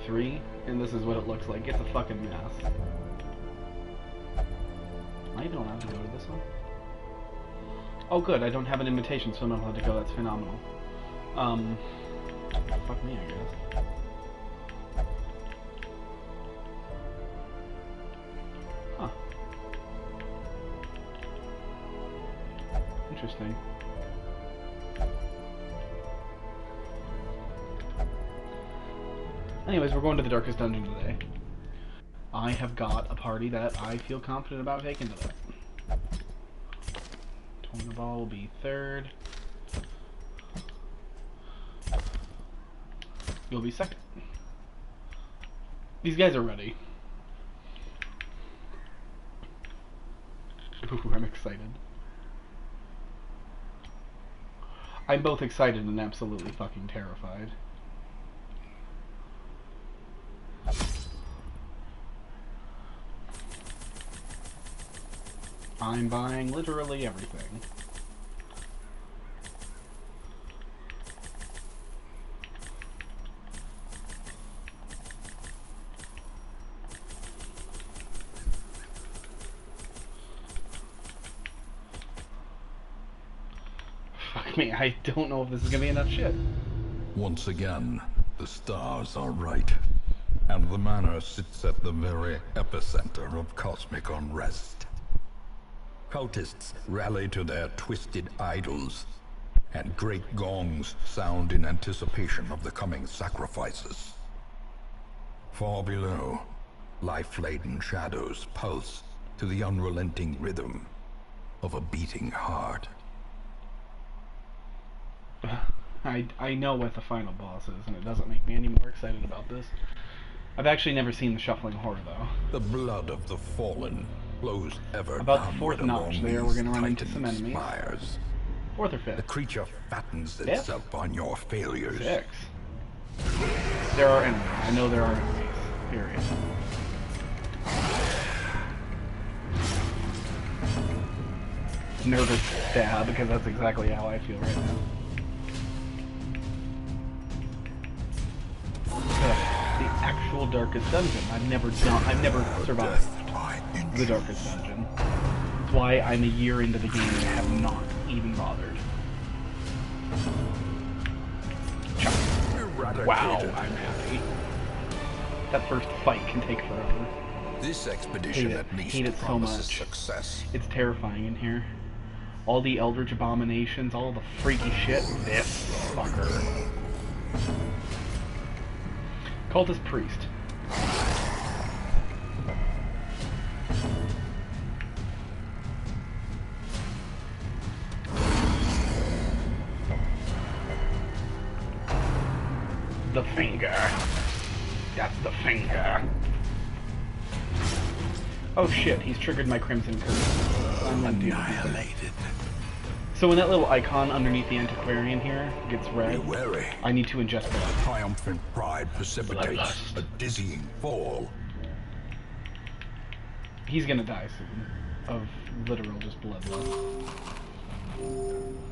3, and this is what it looks like. It's a fucking mess. Am I even allowed to go to this one? Oh good, I don't have an invitation, so I'm not allowed to go. That's phenomenal. Fuck me, I guess. Huh. Interesting. Anyways, we're going to the Darkest Dungeon today. I have got a party that I feel confident about taking to that. Tornaball will be 3rd. You'll be 2nd. These guys are ready. Ooh, I'm excited. I'm both excited and absolutely fucking terrified. I'm buying literally everything. Fuck me, I don't know if this is gonna be enough shit. Once again, the stars are right, and the manor sits at the very epicenter of cosmic unrest. Cultists rally to their twisted idols, and great gongs sound in anticipation of the coming sacrifices. Far below, life-laden shadows pulse to the unrelenting rhythm of a beating heart. I know what the final boss is, and it doesn't make me any more excited about this. I've actually never seen the Shuffling Horror, though. The blood of the fallen flows ever About the downward 4th notch along there, we're these gonna run into some titan enemies. spires. 4th or The 5th? creature fattens 5th? itself on your failures. 6. There are enemies. I know there are enemies. Period. Nervous stab, because that's exactly how I feel right now. The actual Darkest Dungeon. I've never survived the Darkest Dungeon. That's why I'm a year into the game and have not even bothered. Wow, I'm happy. That first fight can take forever. This expedition at least Hate it so promises much. success. It's terrifying in here. All the eldritch abominations, all the freaky shit. This fucker. Cultist Priest. The finger. That's the finger. Oh shit, he's triggered my Crimson Curse. I'm annihilated. So when that little icon underneath the Antiquarian here gets red, Be wary. I need to ingest that. Triumphant pride precipitates Bloodlust. a dizzying fall. He's gonna die soon. Of literal just bloodlust.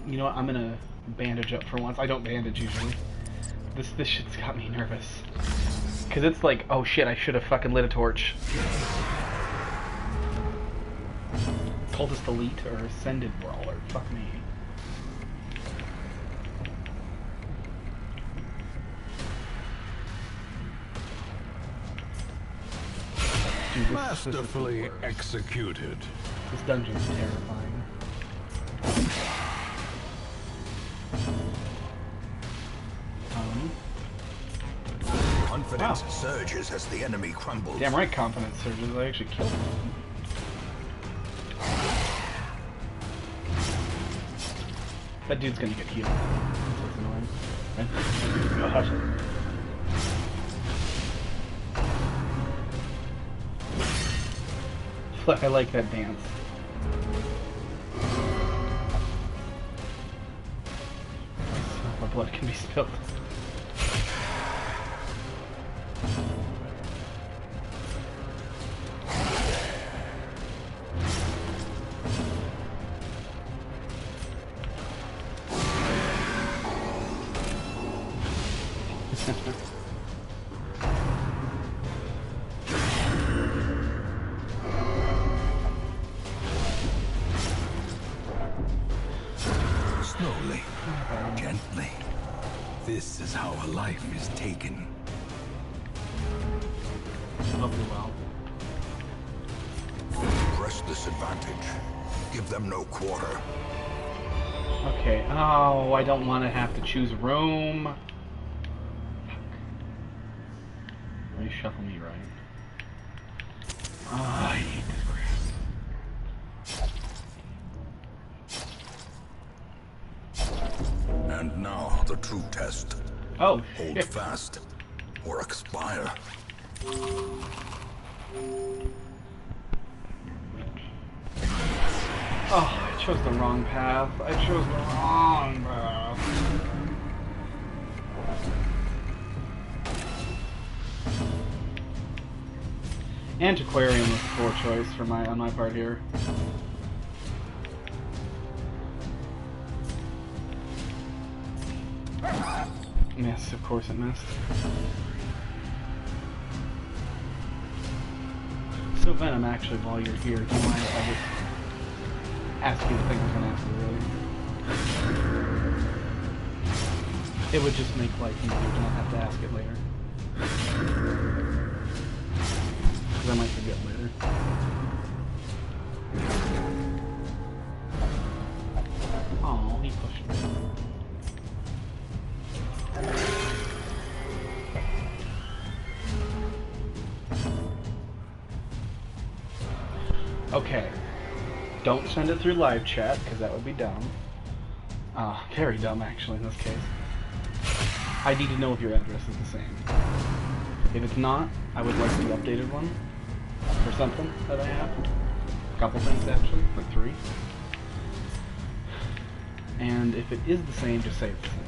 You know what, I'm gonna bandage up for once. I don't bandage usually. This shit's got me nervous. Cause it's like, oh shit, I should have fucking lit a torch. Cultist Elite or Ascended Brawler. Fuck me. Dude, Masterfully executed. This dungeon's terrifying. Confidence Wow. surges as the enemy crumbles. Damn right, confidence surges. I actually killed one. That dude's gonna get healed. That's annoying. Gosh. I like that dance. My blood can be spilled. This is how a life is taken. Hope you're well. Press this advantage. Give them no quarter. Okay. Oh, I don't want to have to choose room. Reshuffle me right. Oh, I hate this crap. And now the true test. Oh, Hold shit. fast or expire. Oh, I chose the wrong path. I chose the wrong path. Antiquarian was a poor choice for on my part here. Miss, of course it missed. So Venom, actually, while you're here, do you mind if I just ask you the thing I was going to ask you earlier? It would just make life easier to not have to ask it later. Because I might forget later. Oh, he pushed me. Okay. Don't send it through live chat, because that would be dumb. Very dumb, actually, in this case. I need to know if your address is the same. If it's not, I would like the updated one. Or something that I have. A couple things, actually. Like 3. And if it is the same, just say it's the same.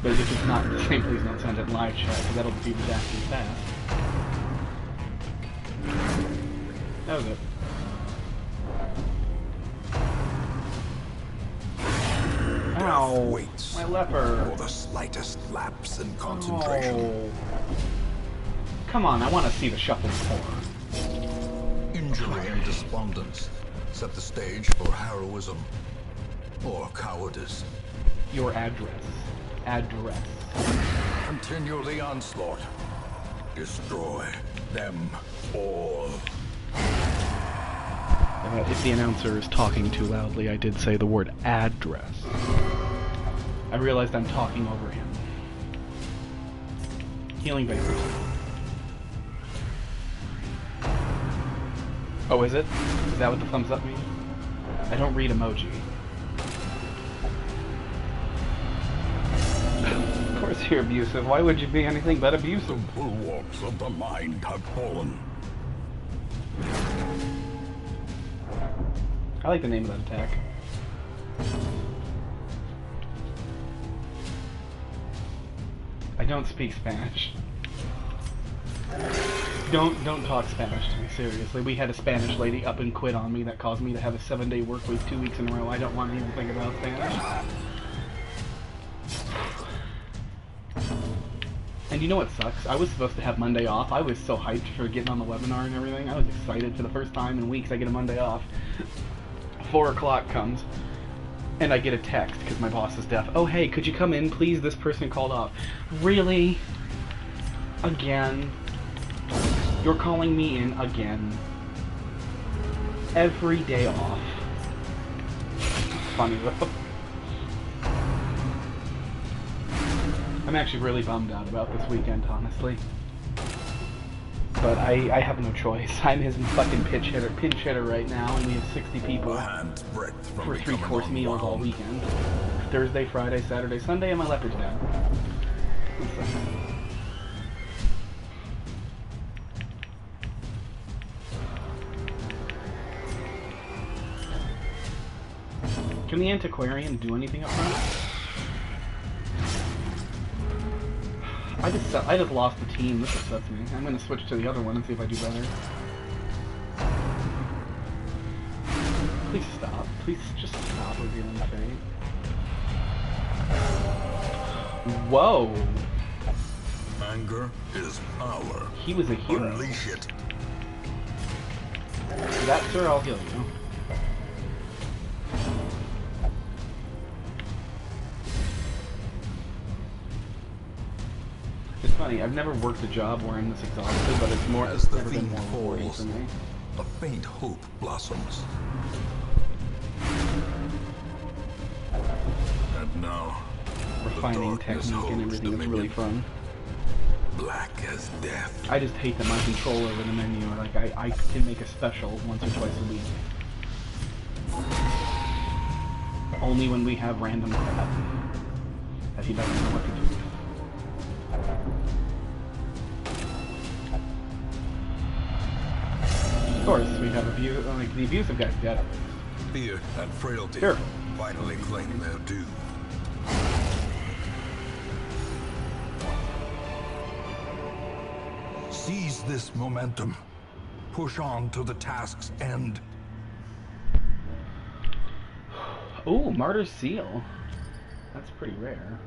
But if it's not the same, please don't send it in live chat, because that'll be redacted fast. That was it. Ow! Waits My leper! for the slightest lapse in concentration. Oh. Come on, I want to see the shuffled core. Injury and despondence set the stage for heroism or cowardice. Your address. Address. Continue the onslaught. Destroy them all. If the announcer is talking too loudly, I did say the word address. I realized I'm talking over him. Healing vapors. Oh, is it? Is that what the thumbs up means? I don't read emoji. Of course you're abusive. Why would you be anything but abusive? The bulwarks of the mind have fallen. I like the name of that attack. I don't speak Spanish. Don't talk Spanish to me, seriously. We had a Spanish lady up and quit on me that caused me to have a 7-day work week 2 weeks in a row. I don't want to even think about Spanish. And you know what sucks? I was supposed to have Monday off. I was so hyped for getting on the webinar and everything. I was excited for the first time in weeks I get a Monday off. 4 o'clock comes, and I get a text because my boss is deaf. Oh, hey, could you come in, please? This person called off. Really? Again? You're calling me in again. Every day off. Funny though. I'm actually really bummed out about this weekend, honestly. But I have no choice. I'm his fucking pinch hitter right now, and we have 60 people for 3-course meals all weekend. Thursday, Friday, Saturday, Sunday, and my leopard's down. Can the Antiquarian do anything up front? I just lost the team. This upsets me. I'm gonna switch to the other one and see if I do better. Please stop. Please just stop revealing fate. Whoa! Anger is power. He was a hero. Unleash it. For that, sir, I'll heal you. It's funny, I've never worked a job where I'm this exhausted, but it's more, As it's the never been fiend more rewarding falls, for me. a faint hope blossoms. And now, Refining darkness technique and holds everything is really dominion. fun. black as death. I just hate that my control over the menu, like I can make a special once or twice a week. Only when we have random crap that he doesn't know what to do. Of course, we have like the abusive guys get it. Fear and frailty Sure. finally claim their due. Seize this momentum. Push on to the task's end. Ooh, Martyr's Seal. That's pretty rare.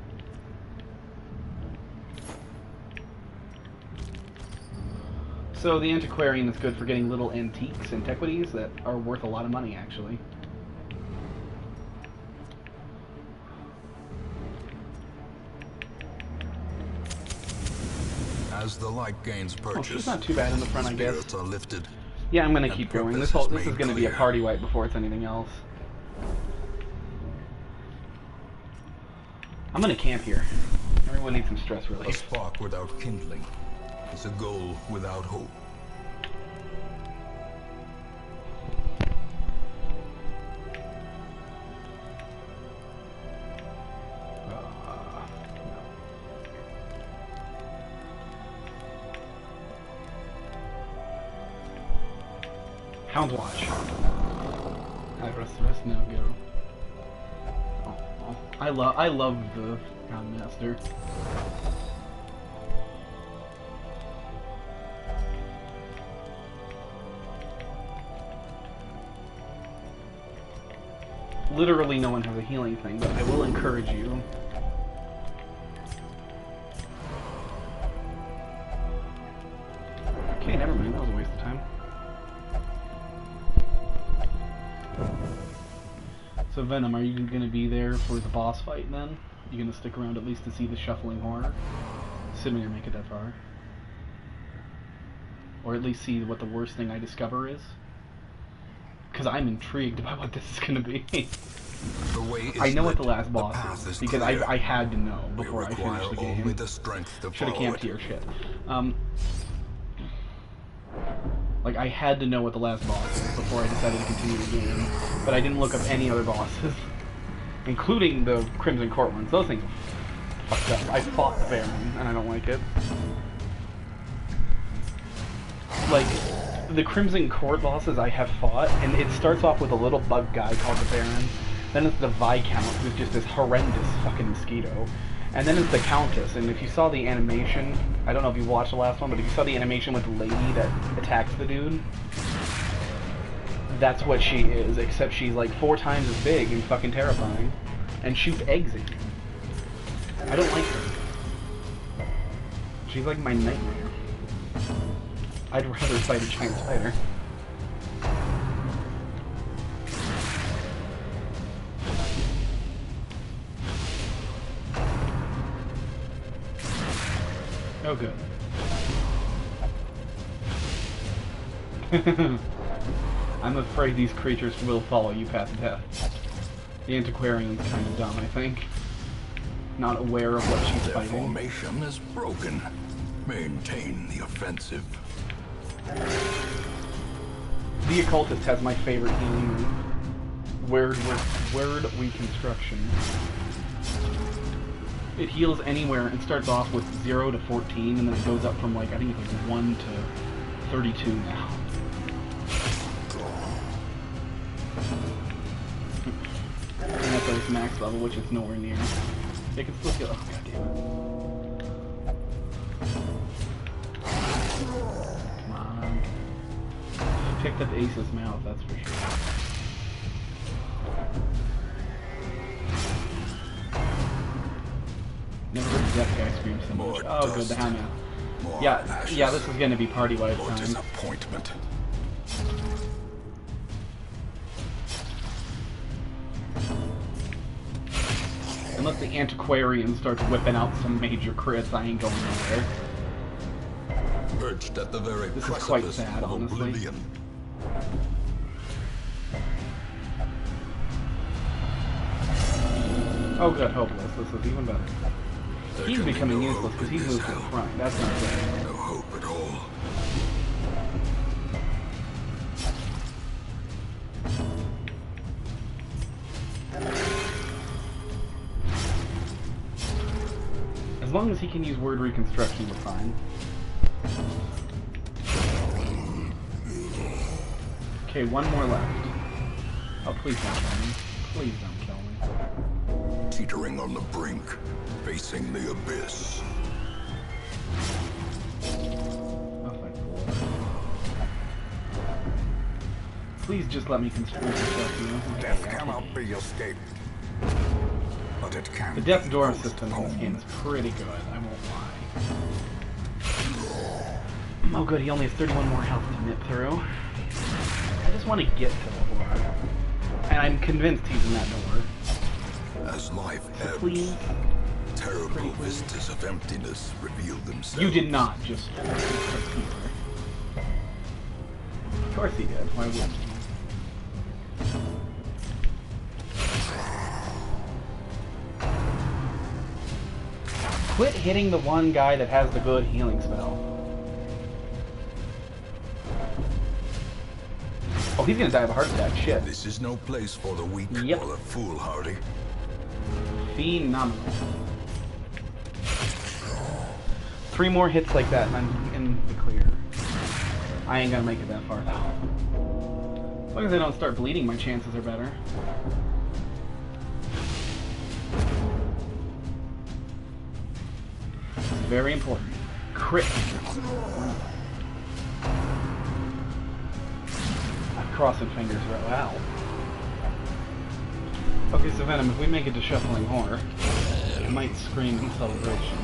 So the Antiquarian is good for getting little antiques, antiquities that are worth a lot of money, actually. As the light gains purchase, Oh, she's not too bad in the front, I guess. spirits are lifted. Yeah, I'm gonna And keep going. purpose This is is made gonna be a clear. party wipe before it's anything else. I'm gonna camp here. Everyone needs some stress A relief. spark without kindling is a goal without hope. Hound's Watch. Alright, rest now go. Oh. I love the Houndmaster. Literally no one has a healing thing, but I will encourage you. Okay, never mind, that was a waste of time. So Venom, are you going to be there for the boss fight then? You going to stick around at least to see the shuffling horror? Assuming you make it that far. Or at least see what the worst thing I discover is? Because I'm intrigued about what this is going to be. The way is I know what the lit, last boss path is, is because clear. I had to know We before I require finished the only game. the strength to Should have follow camped it. here, shit. Like, I had to know what the last boss is before I decided to continue the game. But I didn't look up any other bosses. Including the Crimson Court ones. Those things are fucked up. I fought the Baron, and I don't like it. Like, the Crimson Court bosses I have fought, and it starts off with a little bug guy called the Baron. Then it's the Viscount, who's just this horrendous fucking mosquito. And then it's the Countess, and if you saw the animation, I don't know if you watched the last one, but if you saw the animation with the lady that attacks the dude, that's what she is, except she's like 4 times as big and fucking terrifying. And shoots eggs at you. I don't like her. She's like my nightmare. I'd rather fight a giant spider. Oh, good. I'm afraid these creatures will follow you past death. The Antiquarian's kind of dumb, I think. Not aware of what she's Their fighting. formation is broken. Maintain the offensive. The Occultist has my favorite healing move. Word Reconstruction. It heals anywhere and starts off with 0 to 14, and then it goes up from like, I think it's like 1 to 32 now. And that's at its max level, which is nowhere near. It can still heal. Oh, god damn it. Come on. Picked up Ace's mouth, that's for sure. Never heard the death guy scream so much. More Oh, good, dust. the Hound now. More Yeah, ashes. yeah, this is gonna be party wipe More time. disappointment. Unless the antiquarian starts whipping out some major crits, I ain't going nowhere. Perched at the very This is quite precipice sad, of honestly. oblivion. Oh good, hopeless. This is even better. There He's can be becoming no useless hope because in he's this moved to the hell. front. That's not good. No hope at all. As long as he can use word reconstruction, we're fine. Okay, one more left. Oh, please don't kill me. Please don't kill me. Teetering on the brink, facing the abyss. Oh, thank the Lord. Please just let me construct myself, you know? Death cannot be escaped. But it can. The death be door system in this postponed. game is pretty good, I won't lie. Oh good, he only has 31 more health to nip through. I just want to get to the door. And I'm convinced he's in that door. As life So ebbs, please, terrible pretty please. vistas of emptiness reveal themselves. You did not just... Of course he did, why wouldn't he? Quit hitting the one guy that has the good healing spell. Oh, he's gonna die of a heart attack, shit. This is no place for the weak Yep. or the foolhardy. Phenomenal. 3 more hits like that and I'm in the clear. I ain't gonna make it that far though. As long as I don't start bleeding, my chances are better. It's very important. Crit. I'm crossing fingers right now. Okay, so Venom, if we make it to Shuffling Horror, I might scream in celebration.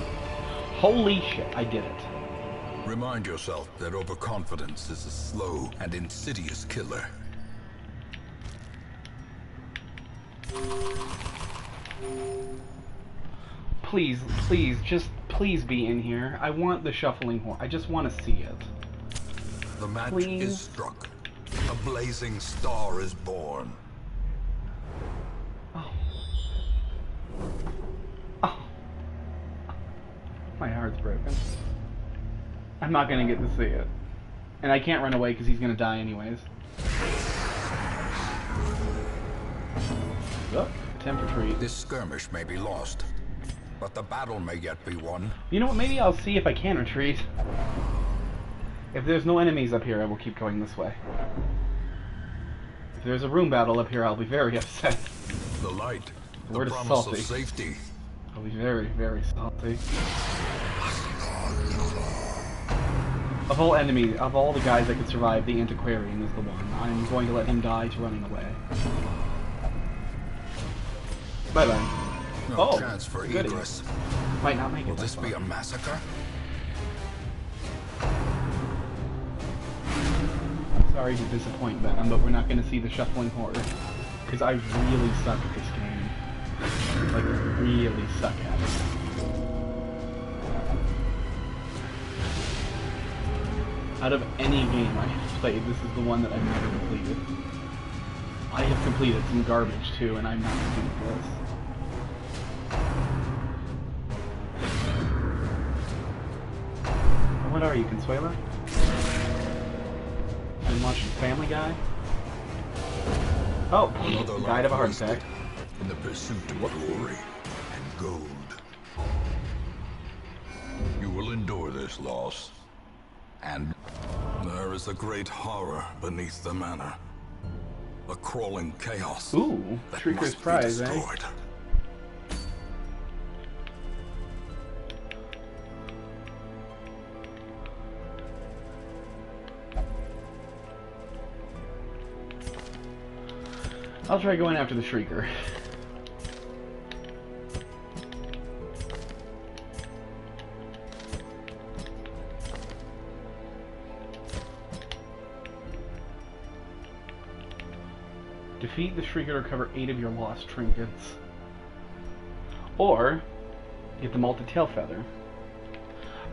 Holy shit, I did it. Remind yourself that overconfidence is a slow and insidious killer. Please, please, just please be in here. I want the Shuffling Horror. I just want to see it. The match Please. is struck. A blazing star is born. Oh. Oh. My heart's broken. I'm not gonna get to see it. And I can't run away because he's gonna die anyways. Oh, attempt retreat. This skirmish may be lost, but the battle may yet be won. You know what, maybe I'll see if I can retreat. If there's no enemies up here, I will keep going this way. If there's a room battle up here, I'll be very upset. The light, The the word is promise salty. of safety. I'll be very, very salty. Of all enemies, of all the guys that could survive, the Antiquarian is the one. I'm going to let him die to running away. Bye-bye. No Oh, chance for goody. egress. Might not make it Will that this be far. a massacre? Sorry to disappoint Venom, but we're not going to see the Shuffling Horror. Because I really suck at this game. Like, really suck at it. Out of any game I have played, this is the one that I've never completed. I have completed some garbage too, and I'm not doing this. What are you, Consuela? Been watching Family Guy? Oh, Another died life of a heart wasted attack. in the pursuit of glory and gold. You will endure this loss. And there is a great horror beneath the manor. A crawling chaos Ooh, that Shrieker's must be prize, eh? destroyed. I'll try going after the Shrieker. Defeat the Shrieker to recover 8 of your lost trinkets. Or get the Molted Tail Feather.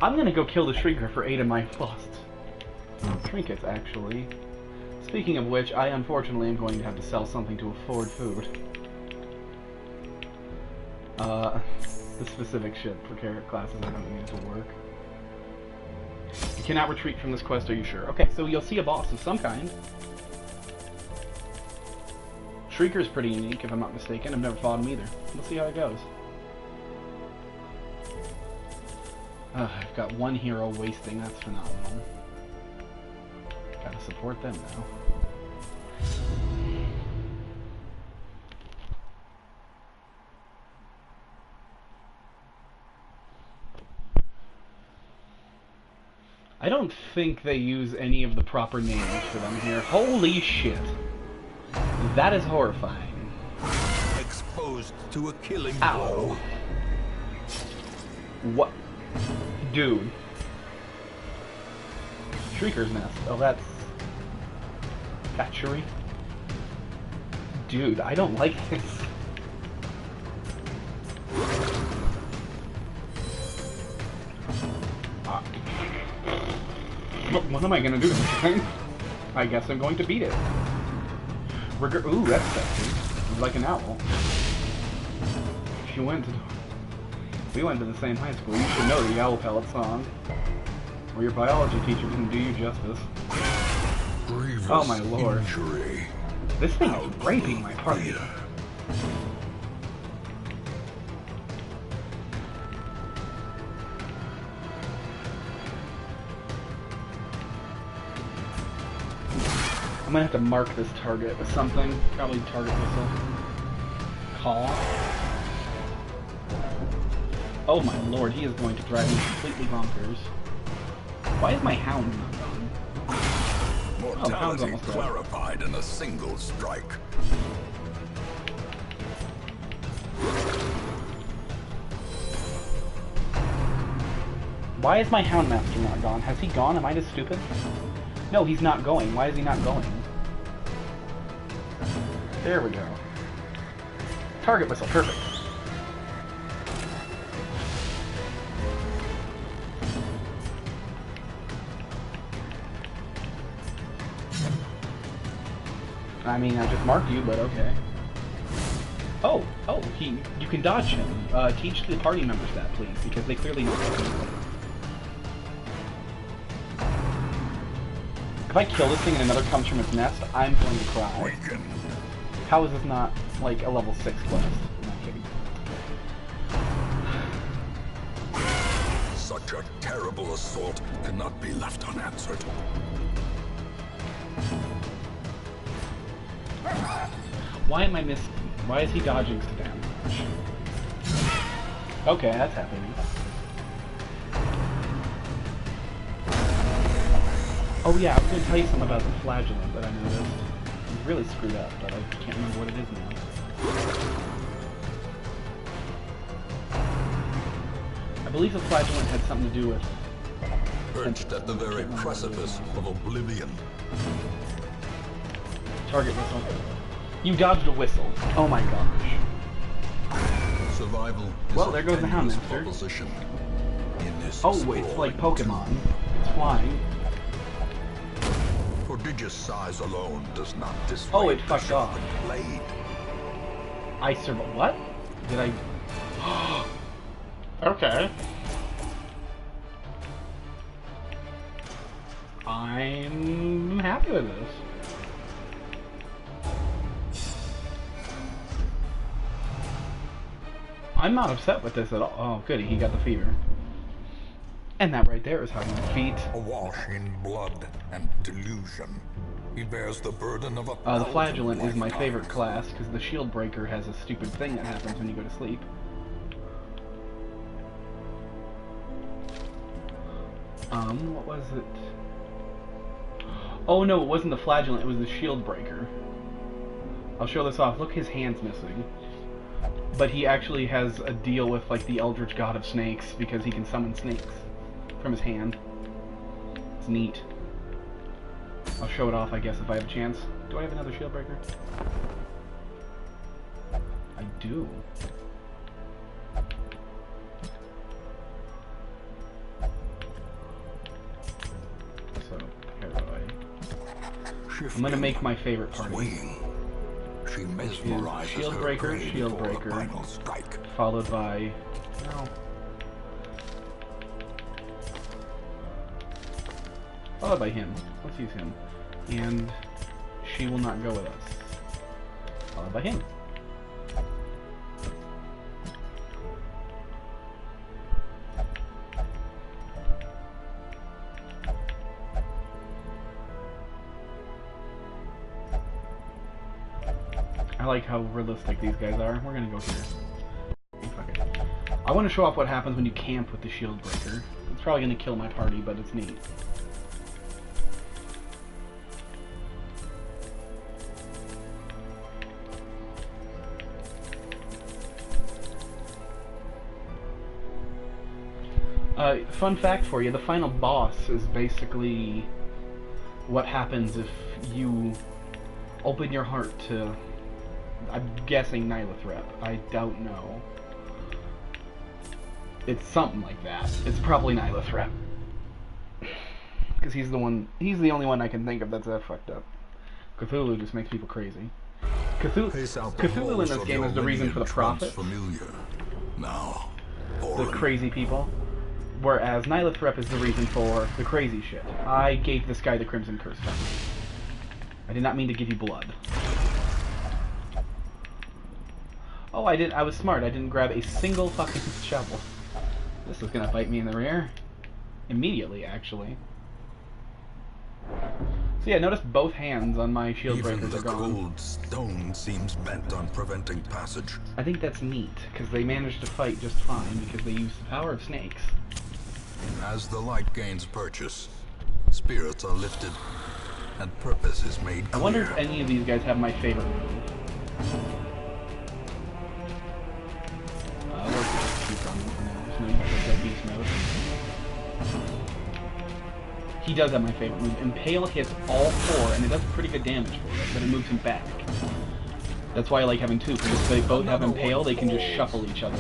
I'm gonna go kill the Shrieker for 8 of my lost trinkets, actually. Speaking of which, I unfortunately am going to have to sell something to afford food. The specific shit for character classes I don't need to work. You cannot retreat from this quest, are you sure? Okay, so you'll see a boss of some kind. Shrieker's pretty unique, if I'm not mistaken. I've never fought him either. We'll see how it goes. I've got one hero wasting, that's phenomenal. Gotta support them now. I don't think they use any of the proper names for them here. Holy shit. That is horrifying. Exposed to a killing Ow. blow. What? Dude. Shrieker's Nest. Oh, that's... Hatchery? Dude, I don't like this. What am I gonna do this time? I guess I'm going to beat it. Ooh, that's sexy. Like an owl. If you went to... We went to the same high school. You should know the Owl Pellet song. Or your biology teacher didn't do you justice. Grievous Oh my lord. Injury. This thing is raping my party. I'm gonna have to mark this target with something. Probably target whistle. Call. Oh my lord, he is going to drive me completely bonkers. Why is my hound not gone? Mortality clarified in a single strike. Why is my Houndmaster not gone? Has he gone? Am I just stupid? No, he's not going. Why is he not going? There we go. Target whistle, perfect. I mean, I just marked you, but okay. Oh, you can dodge him. Teach the party members that, please, because they clearly know what. If I kill this thing and another comes from its nest, I'm going to cry. How is this not, like, a level 6 quest? I'm not kidding. Such a terrible assault cannot be left unanswered. Why am I missing? Why is he dodging so damn much? Okay, that's happening. Oh yeah, I was going to tell you something about the flagellant that I noticed. It's really screwed up, but I can't remember what it is now. I believe the flagellant had something to do with... Perched at the very precipice of oblivion. Target whistle. You dodged a whistle. Oh my gosh. Survival is Well, there goes the tenuous Houndmaster. proposition. In this Oh wait, it's like Pokemon. It's flying. Prodigious size alone does not dissuade. Oh, it fucked the off. sharpened blade. I survived. What? Did I... Okay. I'm happy with this. I'm not upset with this at all. Oh, goody, he got the fever. And that right there is how you defeat... Awash in blood and delusion, he bears the burden of a the Flagellant is my lifetimes. favorite class, because the Shield Breaker has a stupid thing that happens when you go to sleep. What was it? Oh no, it wasn't the Flagellant, it was the Shield Breaker. I'll show this off. Look, his hand's missing. But he actually has a deal with, like, the Eldritch God of Snakes, because he can summon snakes from his hand. It's neat. I'll show it off, I guess, if I have a chance. Do I have another Shield Breaker? I do. I'm gonna make my favorite party. Swinging. She mesmerizes her Shieldbreaker, prey before a Shieldbreaker, final strike. followed by... No. Followed by him. Let's use him. And she will not go with us. Followed by him. I like how realistic these guys are. We're gonna go here. Fuck it. I want to show off what happens when you camp with the Shieldbreaker. It's probably gonna kill my party, but it's neat. Fun fact for you, the final boss is basically what happens if you open your heart to, I'm guessing, Nilothrep. I don't know. It's something like that. It's probably Nilothrep. Because he's the only one I can think of that's that fucked up. Cthulhu just makes people crazy. Cthulhu in this game is the reason for the Prophet. Now, the crazy people. Whereas Nilothrep is the reason for the crazy shit. I gave this guy the Crimson Curse Stone. I did not mean to give you blood. Oh, I was smart. I didn't grab a single fucking shovel. This is gonna bite me in the rear. Immediately, actually. So yeah, notice both hands on my Shieldbreakers are gone. Cold stone seems bent on preventing passage. I think that's neat, because they managed to fight just fine, because they used the power of snakes. As the light gains purchase, spirits are lifted, and purpose is made clear. I wonder if any of these guys have my favorite move. Beast mode. He does have my favorite move. Impale hits all four, and it does pretty good damage for it, but it moves him back. That's why I like having two, because if they both have Impale, they can just shuffle each other.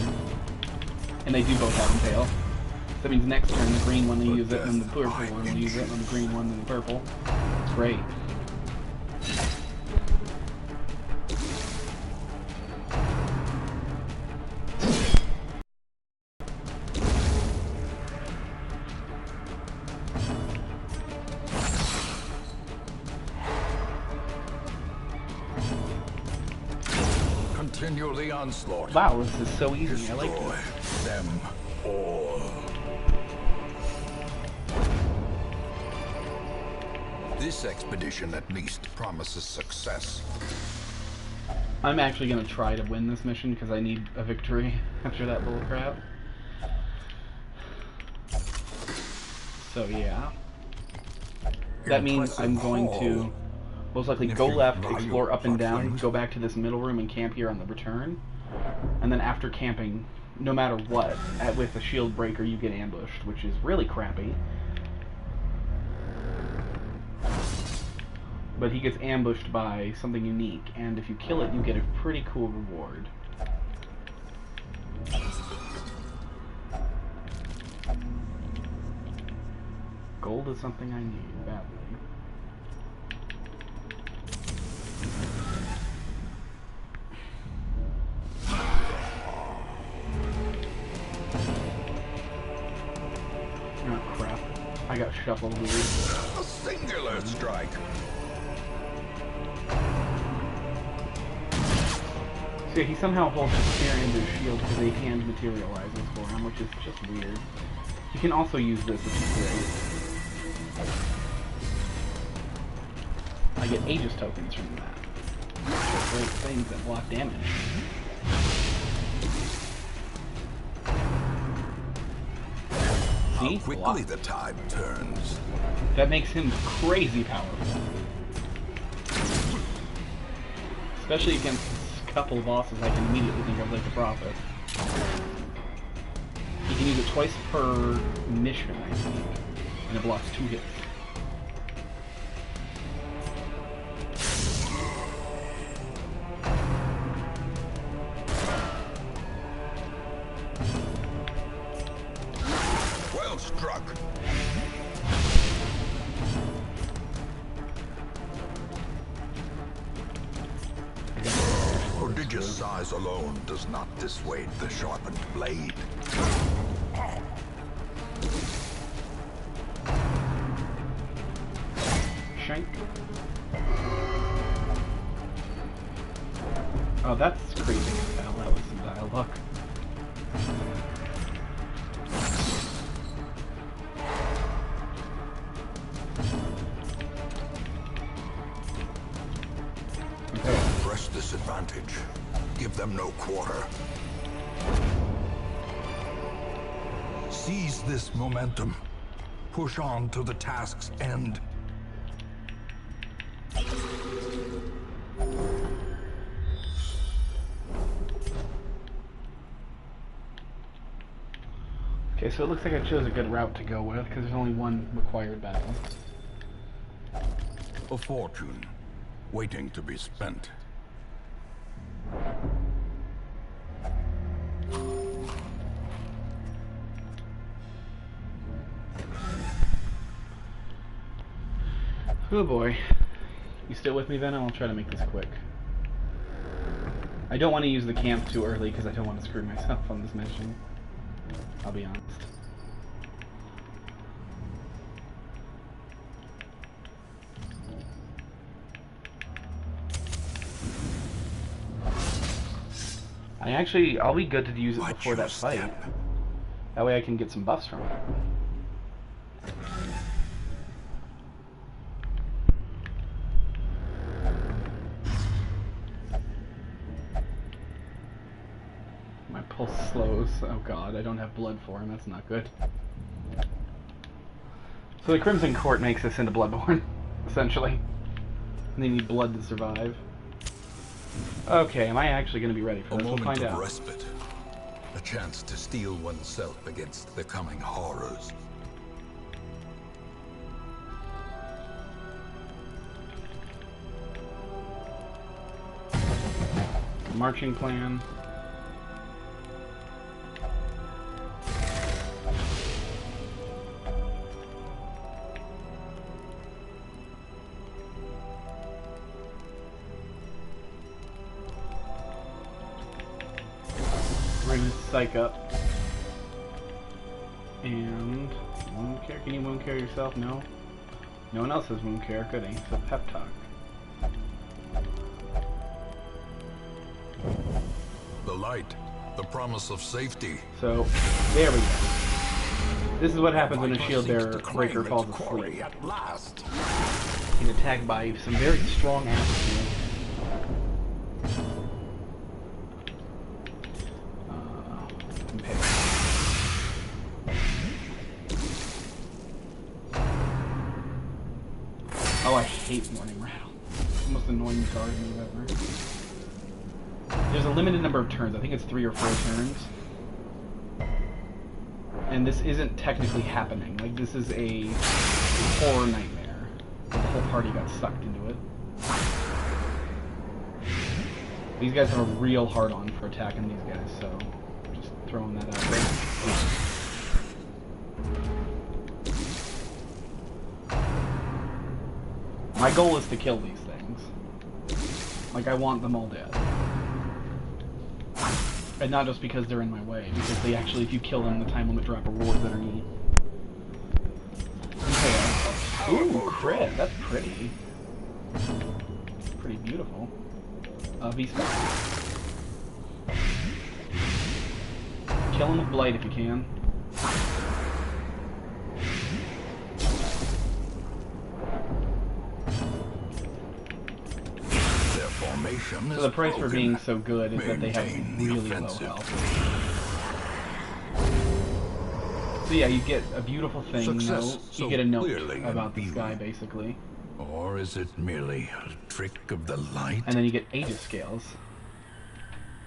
And they do both have Impale. So that means next turn, the green one will use it, and the purple one will use it, and the green one and the purple. It's great. Continue the onslaught. Wow, this is so easy. I like this. Them all. This expedition at least promises success. I'm actually going to try to win this mission because I need a victory after that bullcrap. So yeah. That means I'm going to most likely go left, explore up and down, go back to this middle room and camp here on the return. And then after camping, no matter what, with the Shieldbreaker you get ambushed, which is really crappy. But he gets ambushed by something unique, and if you kill it, you get a pretty cool reward. Gold is something I need badly. Oh crap. I got shuffled weird. A singular strike. So he somehow holds his spear and his shield because a hand materializes for him, which is just weird. You can also use this, which is great. I get Aegis tokens from that. They're great things that block damage. See? How quickly the tide turns. That makes him crazy powerful. Especially against a couple of bosses I can immediately think of, like the Prophet. You can use it twice per mission, I think, and it blocks 2 hits. Well struck. Size alone does not dissuade the sharpened blade. Shank. Oh, that's crazy. Hell, that was some dialogue. Press this advantage. Give them no quarter. Seize this momentum. Push on to the task's end. Okay, so it looks like I chose a good route to go with, because there's only one required battle. A fortune, waiting to be spent. Oh boy. You still with me, Venom? I'll try to make this quick. I don't want to use the camp too early because I don't want to screw myself on this mission. I'll be honest. I'll be good to use it before that fight. That way I can get some buffs from it. My pulse slows. Oh god, I don't have blood for him. That's not good. So the Crimson Court makes this into Bloodborne, essentially. And they need blood to survive. Okay, am I actually going to be ready for this? We'll find out. A moment of respite. A chance to steel oneself against the coming horrors. Marching plan. Bring Psych up. And wound care. Can you wound care yourself? No. No one else has wound care, could he? So pep talk. The light, the promise of safety. So there we go. This is what happens when a shield bearer breaker falls asleep. At last. He's attacked by some very strong atmosphere. Oh, I hate Morning Rattle. It's the most annoying guard move ever. There's a limited number of turns. I think it's 3 or 4 turns. And this isn't technically happening. Like, this is a horror nightmare. The whole party got sucked into it. These guys have a real hard-on for attacking these guys, so just throwing that out there. My goal is to kill these things. Like, I want them all dead. And not just because they're in my way, because they actually, if you kill them, the time limit drop rewards underneath. Okay. Ooh, crit. That's pretty. Pretty beautiful. V-Spec. Kill him with Blight if you can. So the price for being so good is that they have really low health. So yeah, you get a beautiful thing, you get a note about this guy, basically. Or is it merely a trick of the light? And then you get Aegis scales.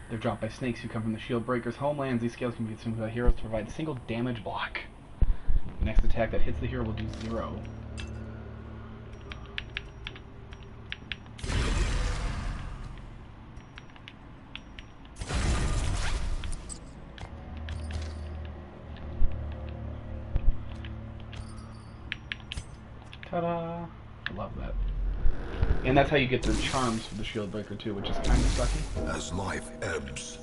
They're dropped by snakes who come from the Shield Breaker's homelands. These scales can be consumed by heroes to provide a single damage block. The next attack that hits the hero will do 0. Ta-da! I love that. And that's how you get the charms for the shield breaker too, which is kind of sucky. As life ebbs,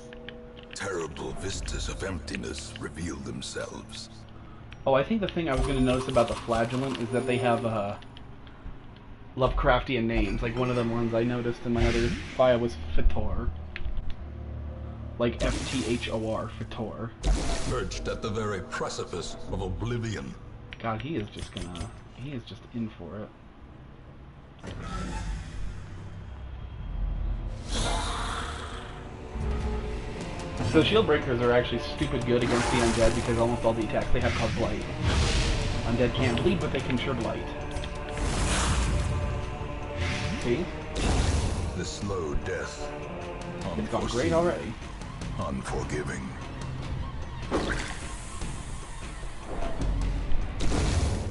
terrible vistas of emptiness reveal themselves. Oh, I think the thing I was going to notice about the flagellant is that they have Lovecraftian names. Like one of the ones I noticed in my other file was Fator. Like Fthor, Fator. Perched at the very precipice of oblivion. God, he is just in for it. So shield breakers are actually stupid good against the undead because almost all the attacks they have cause blight. Undead can't bleed, but they can cure blight. See? The slow death. It's gone great already. Unforgiving.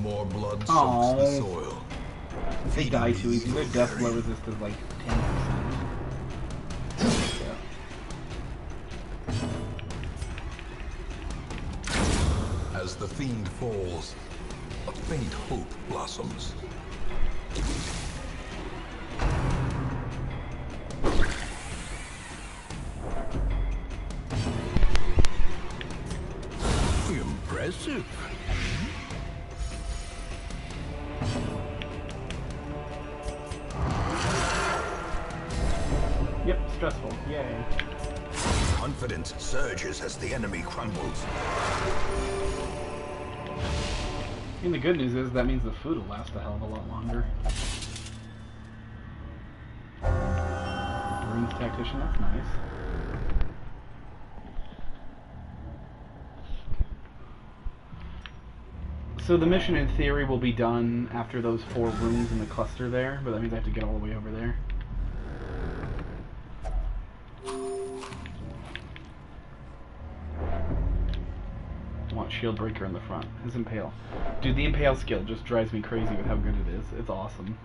More blood soaks the soil. They die too easy. Their death blow resist is like 10%. As the fiend falls, a faint hope blossoms. Impressive. Yep, stressful. Yay. Confidence surges as the enemy crumbles. And the good news is that means the food will last a hell of a lot longer. Runes Tactician, that's nice. So the mission in theory will be done after those 4 rooms in the cluster there, but that means I have to get all the way over there. I want Shield Breaker in the front. His Impale. Dude, the Impale skill just drives me crazy with how good it is. It's awesome.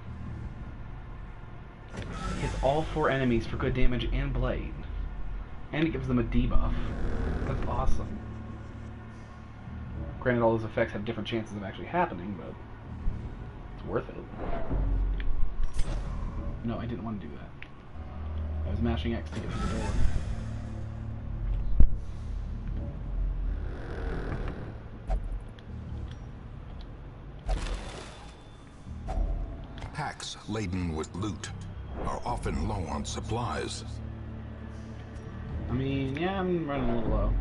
It hits all 4 enemies for good damage and blight. And it gives them a debuff. That's awesome. Granted, all those effects have different chances of actually happening, but it's worth it. No, I didn't want to do that. I was mashing X to get through the door. Packs laden with loot are often low on supplies. I mean, yeah, I'm running a little low.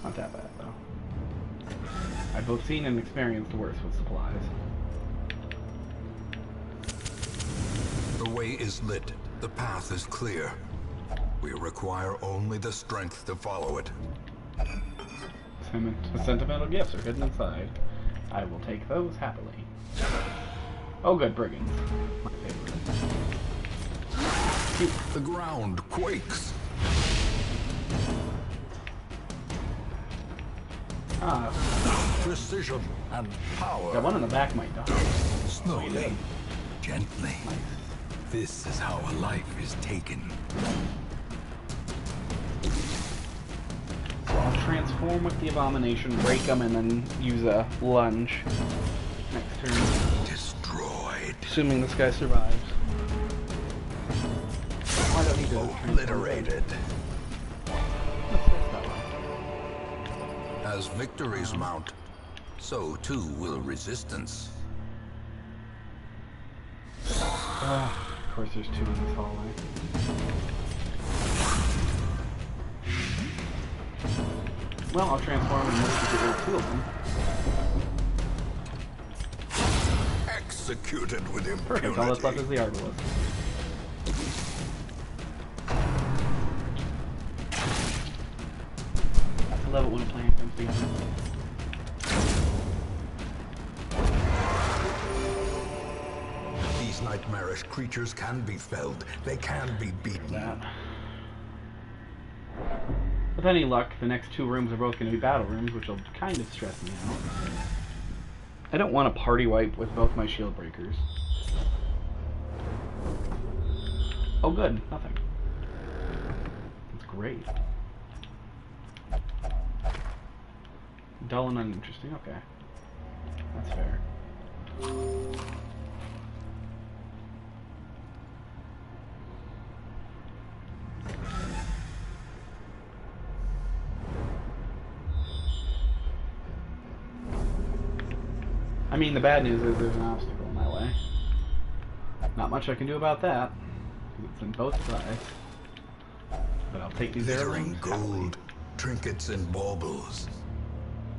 Not that bad, though. I've both seen and experienced worse with supplies. The way is lit. The path is clear. We require only the strength to follow it. Sentimental gifts are hidden inside. I will take those happily. Oh good, brigands. My favorite. The ground quakes. Ah. Precision and power. Got one in the back might die. Slowly, gently. Nice. This is how a life is taken. So I'll transform with the Abomination, break them, and then use a lunge next turn. Destroyed. Assuming this guy survives. I don't need to Obliterated. Let's test that one. As victories mount, so too will resistance. Of course there's 2 in this hallway. Well, I'll transform and move to get rid of 2 of them. Executed with impunity. Perfect, all that's left is the Arbalest. I love it when playing things together. These nightmarish creatures can be felled. They can be beaten. That. With any luck, the next 2 rooms are both going to be battle rooms, which will kind of stress me out. I don't want a party wipe with both my shield breakers. Oh good, nothing. That's great. Dull and uninteresting, okay. That's fair. I mean, the bad news is there's an obstacle in my way. Not much I can do about that. It's in both sides. But I'll take these arrows. Gold, trinkets and baubles.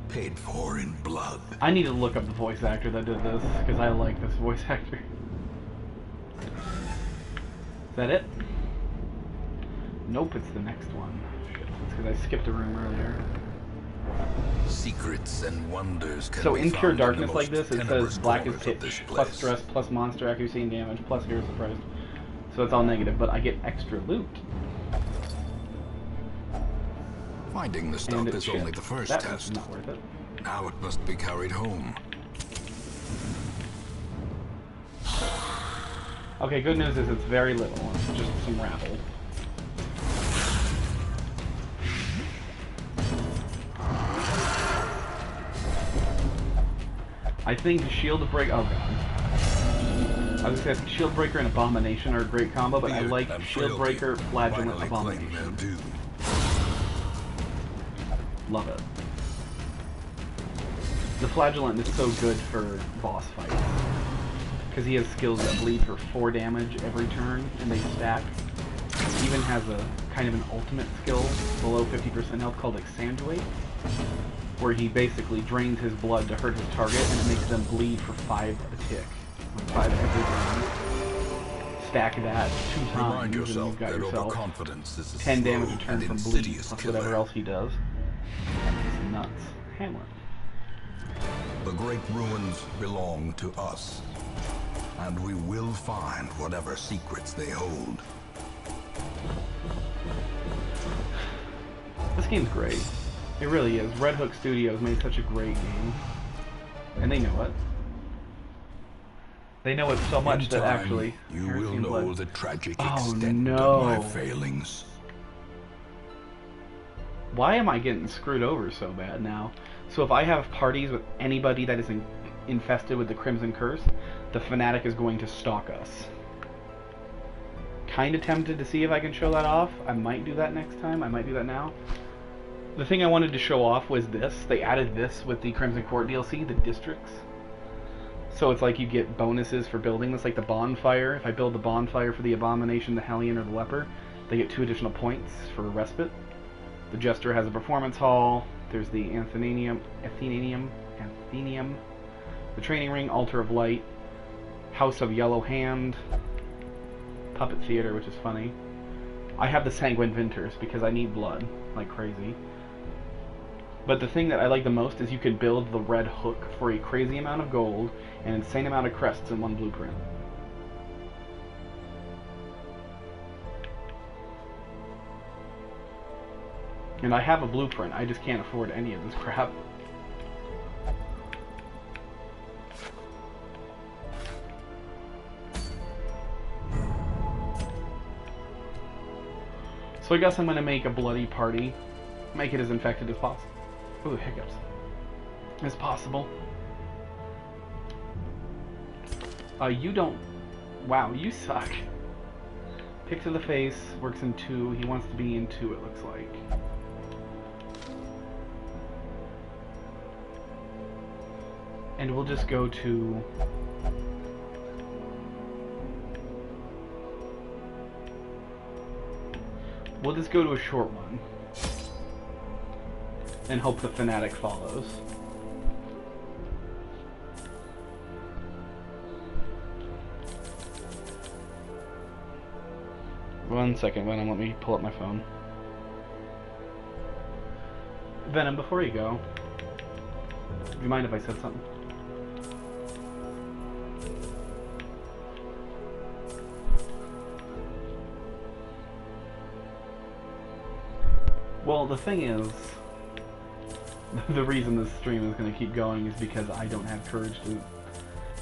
Paid for in blood. I need to look up the voice actor that did this, because I like this voice actor. Is that it? Nope, it's the next one. Shit, it's because I skipped a room earlier. Secrets and wonders can So be in Pure found Darkness the like most this, it tenebrous says black is corners of pitch, this plus place. stress, plus monster accuracy and damage, plus hero surprise. So it's all negative, but I get extra loot. Finding the And stuff it's is shit. only the first That test. is not worth it. Now it must be carried home. Okay, good news is it's very little. It's just some rabble. I think Shield Breaker. Oh god. I was gonna say Shield Breaker and Abomination are a great combo, but I Fear like and Shield frailty Breaker, Flagellant, finally claim their Abomination. due. Love it. The Flagellant is so good for boss fights. Because he has skills that bleed for 4 damage every turn, and they stack. He even has a kind of an ultimate skill below 50% health called Exsanguinate, where he basically drains his blood to hurt his target, and it makes them bleed for 5 a tick. Like 5 every round. Stack that 2 times, Remind and yourself you've got that yourself overconfidence is a 10 slow damage a turn and from bleed, insidious plus killer. whatever else he does. It's nuts. Hamlet. The great ruins belong to us, and we will find whatever secrets they hold. This game's great. It really is. Red Hook Studios made such a great game. And they know it. They know it so much In that time, actually... you Heresy will and know Blood. the tragic Oh, extent no. of my failings. Why am I getting screwed over so bad now? So if I have parties with anybody that is infested with the Crimson Curse, the Fanatic is going to stalk us. Kinda tempted to see if I can show that off. I might do that next time. I might do that now. The thing I wanted to show off was this. They added this with the Crimson Court DLC, the districts. So it's like you get bonuses for building this, like the bonfire. If I build the bonfire for the Abomination, the Hellion, or the Leper, they get 2 additional points for respite. The Jester has a performance hall. There's the Athenium, the Training Ring, Altar of Light, House of Yellow Hand, Puppet Theater, which is funny. I have the Sanguine Vinters because I need blood like crazy. But the thing that I like the most is you can build the Red Hook for a crazy amount of gold and an insane amount of crests in one blueprint. And I have a blueprint, I just can't afford any of this crap. So I guess I'm gonna make a bloody party. Make it as infected as possible. Ooh, hiccups. As possible. You don't... Wow, you suck. Pick to the face, works in 2. He wants to be in 2, it looks like. And we'll just go to... We'll just go to a short one. And hope the Fanatic follows. One second, Venom, let me pull up my phone. Venom, before you go, do you mind if I said something? Well, the thing is, the reason this stream is going to keep going is because I don't have courage to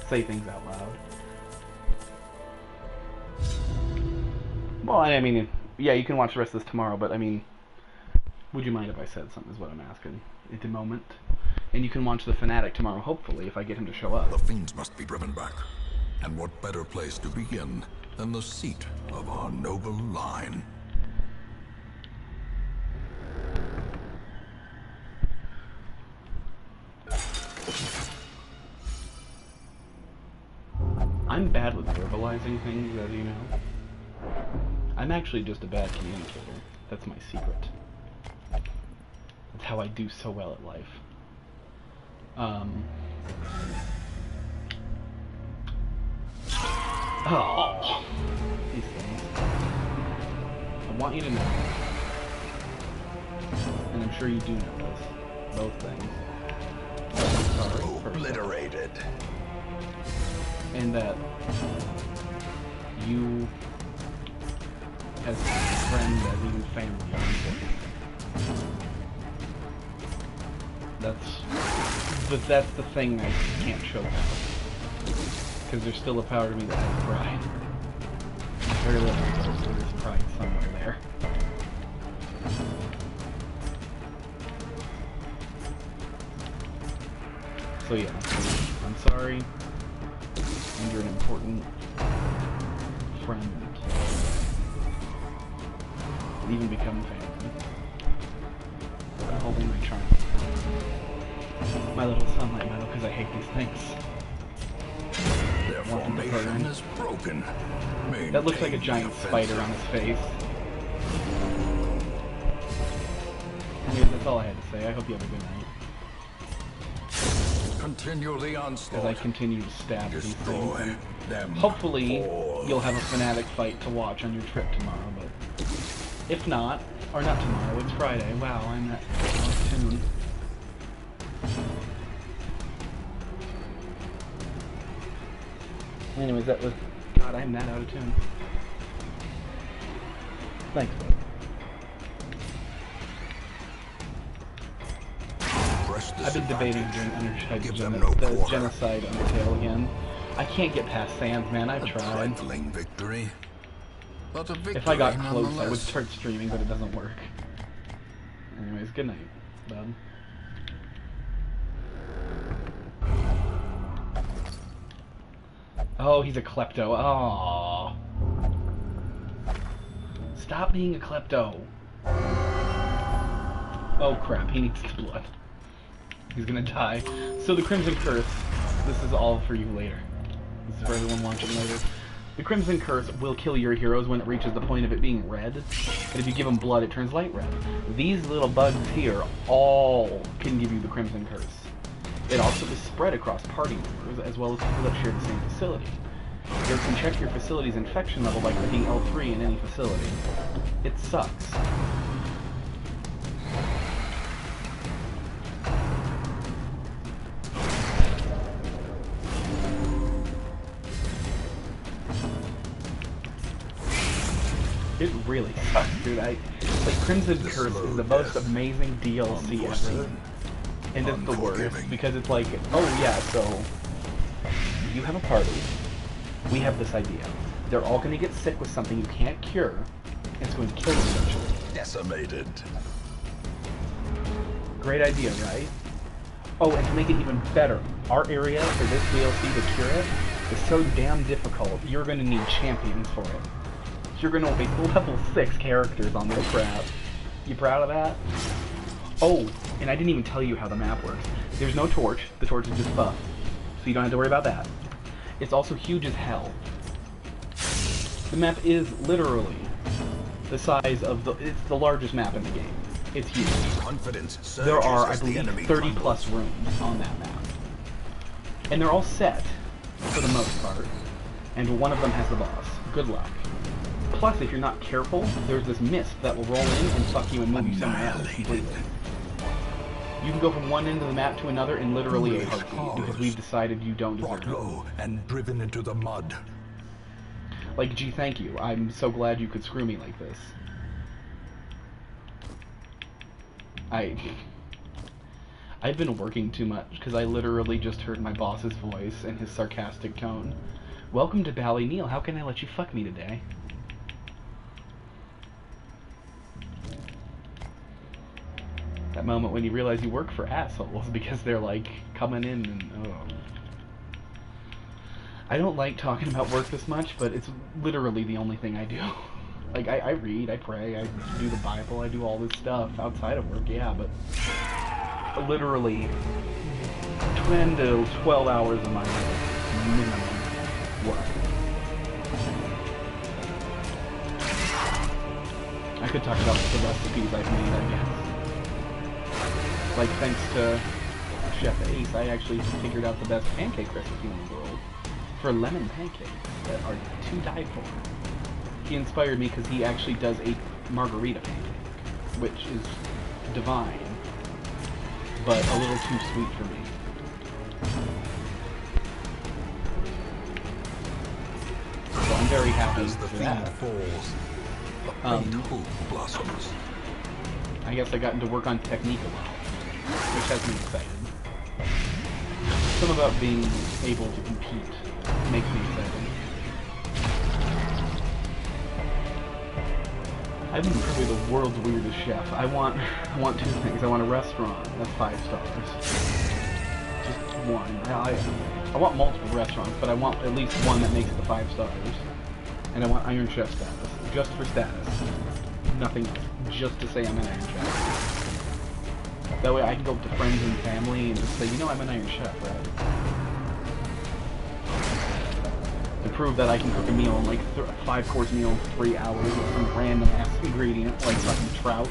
say things out loud. Well, I mean, yeah, you can watch the rest of this tomorrow, but I mean, would you mind if I said something is what I'm asking at the moment? And you can launch the Fanatic tomorrow, hopefully, if I get him to show up. The fiends must be driven back. And what better place to begin than the seat of our noble line? I'm bad with verbalizing things, as you know. I'm actually just a bad communicator. That's my secret. That's how I do so well at life. Oh, these things. I want you to know, and I'm sure you do know this, both things. Sorry, Obliterated. And that you, as a friend, as even family, are important. That's the thing I can't choke out. Because there's still a power to me that has pride. Very little, so there's pride somewhere there. So yeah, I'm sorry. And you're an important friend. And even become family. I'm holding my charm. My little sunlight medal, because I hate these things. Their formation is broken. That looks like a giant spider on his face. Anyway, that's all I had to say. I hope you have a good night. Continue the onslaught. As I continue to stab these Destroy things. them. Hopefully, all. you'll have a Fanatic fight to watch on your trip tomorrow, but if not, or not tomorrow, it's Friday. Wow, I'm that out of tune. Anyways, that was... God, I'm that out of tune. Thanks, bud. I've been debating doing the Genocide Undertale again. I can't get past Sans, man. I've tried. Victory. But a victory. If I got close, I would start streaming, but it doesn't work. Anyways, good night, bud. Oh, he's a klepto. Oh. Stop being a klepto. Oh crap, he needs the blood. He's gonna die. So the Crimson Curse, this is all for you later. This is for everyone watching later. The Crimson Curse will kill your heroes when it reaches the point of it being red. And if you give them blood, it turns light red. These little bugs here all can give you the Crimson Curse. It also is spread across party members, as well as people that share the same facility. You can check your facility's infection level by clicking L3 in any facility. It sucks. It really sucks, dude. Like, Crimson Curse is the most amazing DLC ever. And it's the worst, because it's like, oh yeah, so you have a party, we have this idea. They're all going to get sick with something you can't cure, and it's going to kill them eventually. Decimated. Great idea, right? Oh, and to make it even better, our area for this DLC to cure it is so damn difficult, you're going to need champions for it. You're going to waste level 6 characters on this crap. You proud of that? Oh, and I didn't even tell you how the map works. There's no torch. The torch is just buffed. So you don't have to worry about that. It's also huge as hell. The map is literally the size of it's the largest map in the game. It's huge. There are, I believe, 30 plus rooms on that map. And they're all set, for the most part. And one of them has the boss. Good luck. Plus, if you're not careful, there's this mist that will roll in and fuck you and move you somewhere else completely. You can go from one end of the map to another in literally a heartbeat, because we've decided you don't deserve it. Low and driven into the mud. Like, gee, thank you. I'm so glad you could screw me like this. I've been working too much, because I literally just heard my boss's voice and his sarcastic tone. Welcome to Bally Neal. How can I let you fuck me today? That moment when you realize you work for assholes because they're like coming in and I don't like talking about work this much, but it's literally the only thing I do. Like I read, I pray, I do the Bible, I do all this stuff outside of work, yeah, but literally 10 to 12 hours of my life minimum work. I could talk about the recipes I've made, I guess. Like, thanks to Chef Ace, I actually figured out the best pancake recipe in the world for lemon pancakes that are to die for. He inspired me because he actually does a margarita pancake, which is divine, but a little too sweet for me. So I'm very happy As the for fiend that. falls, a faint hope blossoms. I guess I got into work on technique a lot, which has me excited. Something about being able to compete makes me excited. I'm probably the world's weirdest chef. I want two things. I want a restaurant that's 5 stars. Just one. I want multiple restaurants, but I want at least one that makes the 5 stars. And I want Iron Chef status. Just for status. Nothing else. Just to say I'm an Iron Chef. That way I can go up to friends and family and just say, you know, I'm an Iron Chef, right? To prove that I can cook a meal in like 5-course meal in 3 hours with some random ass ingredient like fucking trout.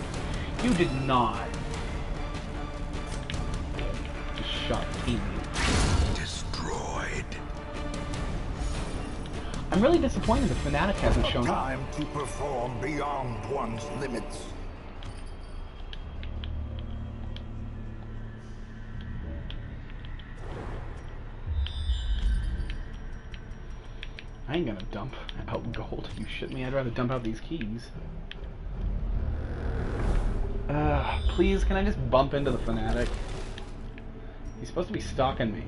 You did not. Just shot team. Destroyed. I'm really disappointed the Fanatic hasn't shown up. Time to perform beyond one's limits. I ain't gonna dump out gold. You shit me? I'd rather dump out these keys. Please, can I just bump into the Fanatic? He's supposed to be stalking me.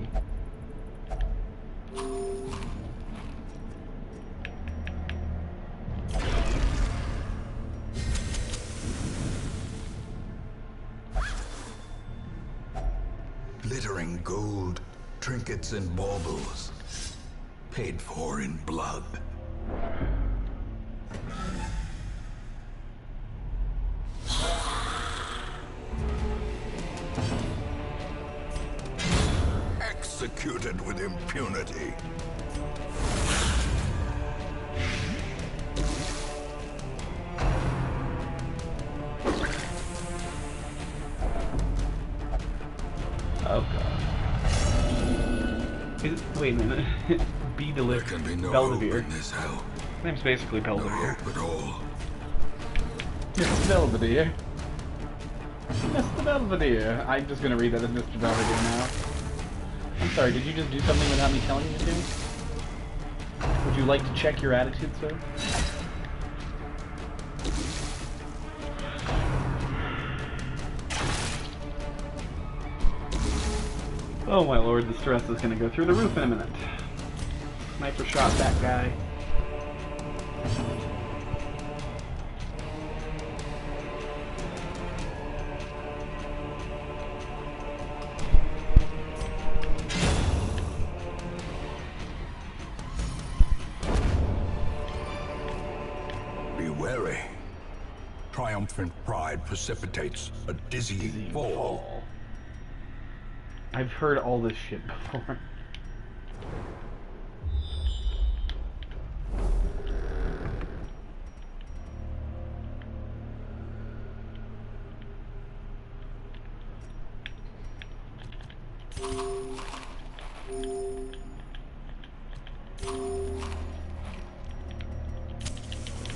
Glittering gold, trinkets and baubles, paid for in blood. Executed with impunity. Oh god. Wait a minute. Be There delivered. can be no Belvedere. hope in this hell. His name's basically No Belvedere. hope at all. Mr. Belvedere. Mr. Belvedere. I'm just gonna read that as Mr. Belvedere now. I'm sorry, did you just do something without me telling you to? Would you like to check your attitude, sir? Oh my lord, the stress is gonna go through the roof in a minute. Sniper shot that guy. Be wary. Triumphant pride precipitates a dizzying fall. I've heard all this shit before.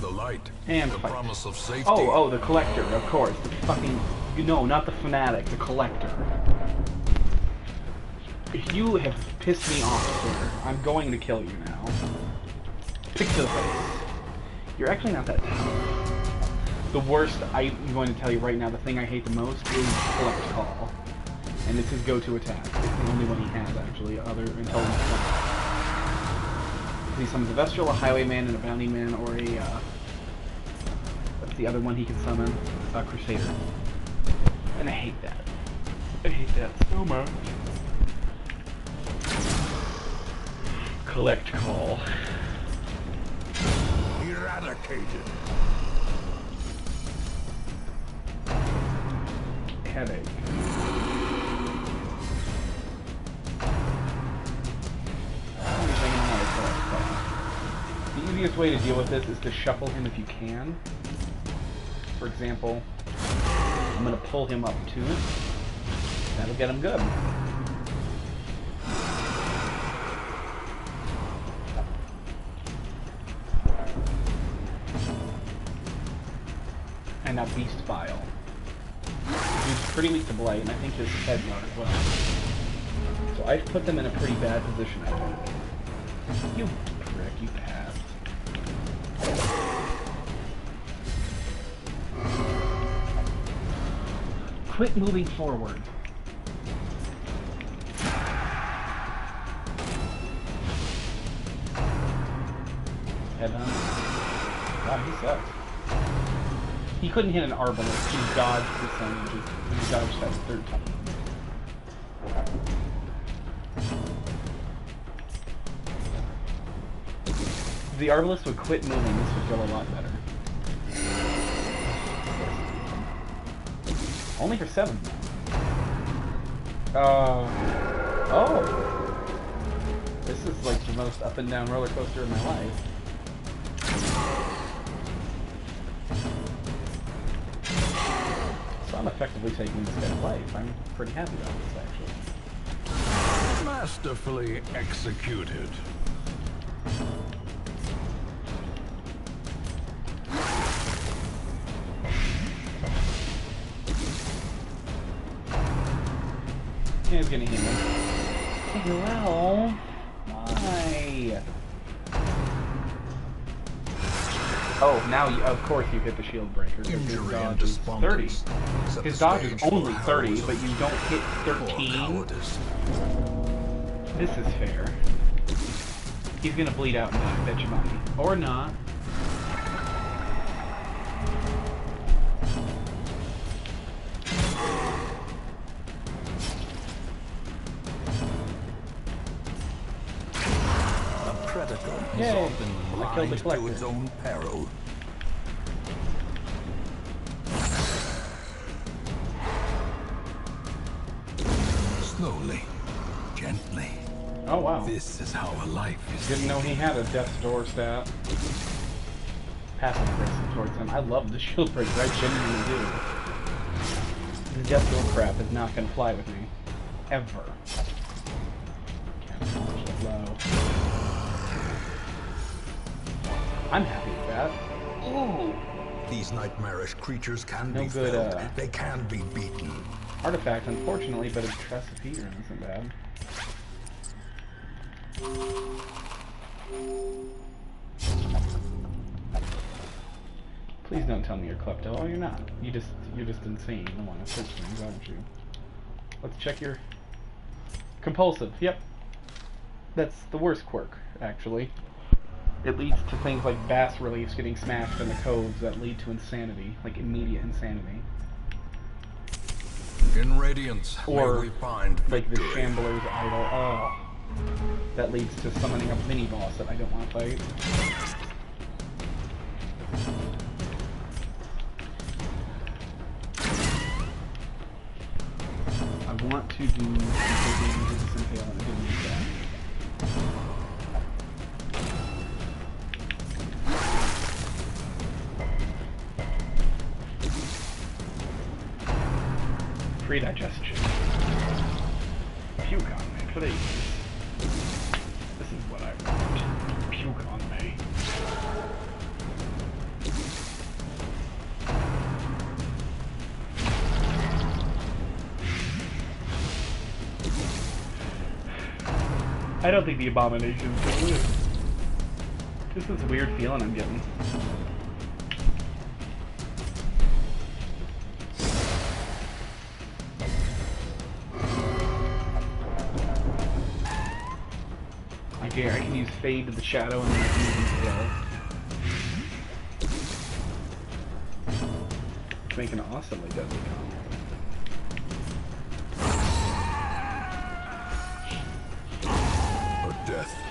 The light, And the fight. promise of safety. Oh, the Collector, of course. The fucking... No, not the Fanatic, the Collector. You have pissed me off, sir. I'm going to kill you now. Pick to the face. You're actually not that tough. The worst, I'm going to tell you right now, the thing I hate the most is Collect Call. And it's his go-to attack. It's the only one he has, actually, until he's he summons a Vestral, a Highwayman, and a Bounty Man, or a... That's the other one he can summon, a Crusader. And I hate that. I hate that so much. Collect call. Eradicated. Headache. The easiest way to deal with this is to shuffle him if you can. For example, I'm going to pull him up 2. That'll get him good. And now Beast Bile. He's pretty weak to Blight, and I think his head guard as well. So I've put them in a pretty bad position, I think. You prick, you passed. Quit moving forward. Headhunt. Wow, he sucks. He couldn't hit an Arbalest. He dodged the sun. He dodged that 3rd time. If the Arbalest would quit moving, this would go a lot better. Only for 7 now. Oh! This is like the most up and down roller coaster of my life. So I'm effectively taking this guy's life. I'm pretty happy about this, actually. Masterfully executed. He's gonna hit me. Well, why? Oh, now you, of course you hit the shield breaker. His dodge is 30. His dodge is only 30, but you don't hit 13. This is fair. He's gonna bleed out and die, bet your money. Or not. Is often I killed the blind to collector. its own peril. Slowly, gently. Oh wow. This is how a life is. Didn't know he had a death's door stat. Passive aggressive towards him. I love the shield breaker, I genuinely do. The death's door crap is not gonna fly with me. Ever. Can't launch it low. I'm happy with that. Ooh! These nightmarish creatures can No be good, felled. They can be beaten. Artifact, unfortunately, but its Tressipedron isn't bad. Please don't tell me you're klepto. Oh, you're not. You're just insane. You don't want to search things, aren't you? Let's check your compulsive. Yep, that's the worst quirk, actually. It leads to things like bas reliefs getting smashed in the codes that lead to insanity, like immediate insanity. In Radiance, Or, may we find like the victory. Shambler's Idol. Oh. That leads to summoning a mini-boss that I don't want to fight. I want to do Resistance Impale and I didn't do that. Free digestion. Puke on me, please. This is what I want. Puke on me. I don't think the Abomination's gonna win. Just this weird feeling I'm getting. I can use Fade to the Shadow and then I can use Impale. Make an awesomely deadly combo.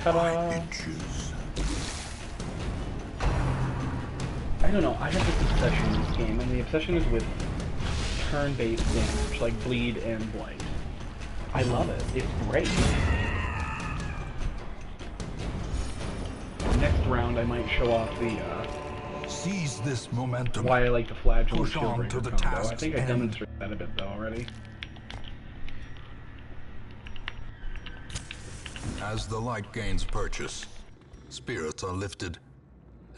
Ta-da! Inches. I don't know, I have this obsession in this game, and the obsession is with turn-based damage, like Bleed and Blight. I love it. It's great. Next round, I might show off the, Seize this momentum. why I like the Flagellant Push on Shieldbreaker to the combo. I task's think I end. demonstrated that a bit, though, already. As the light gains purchase, spirits are lifted,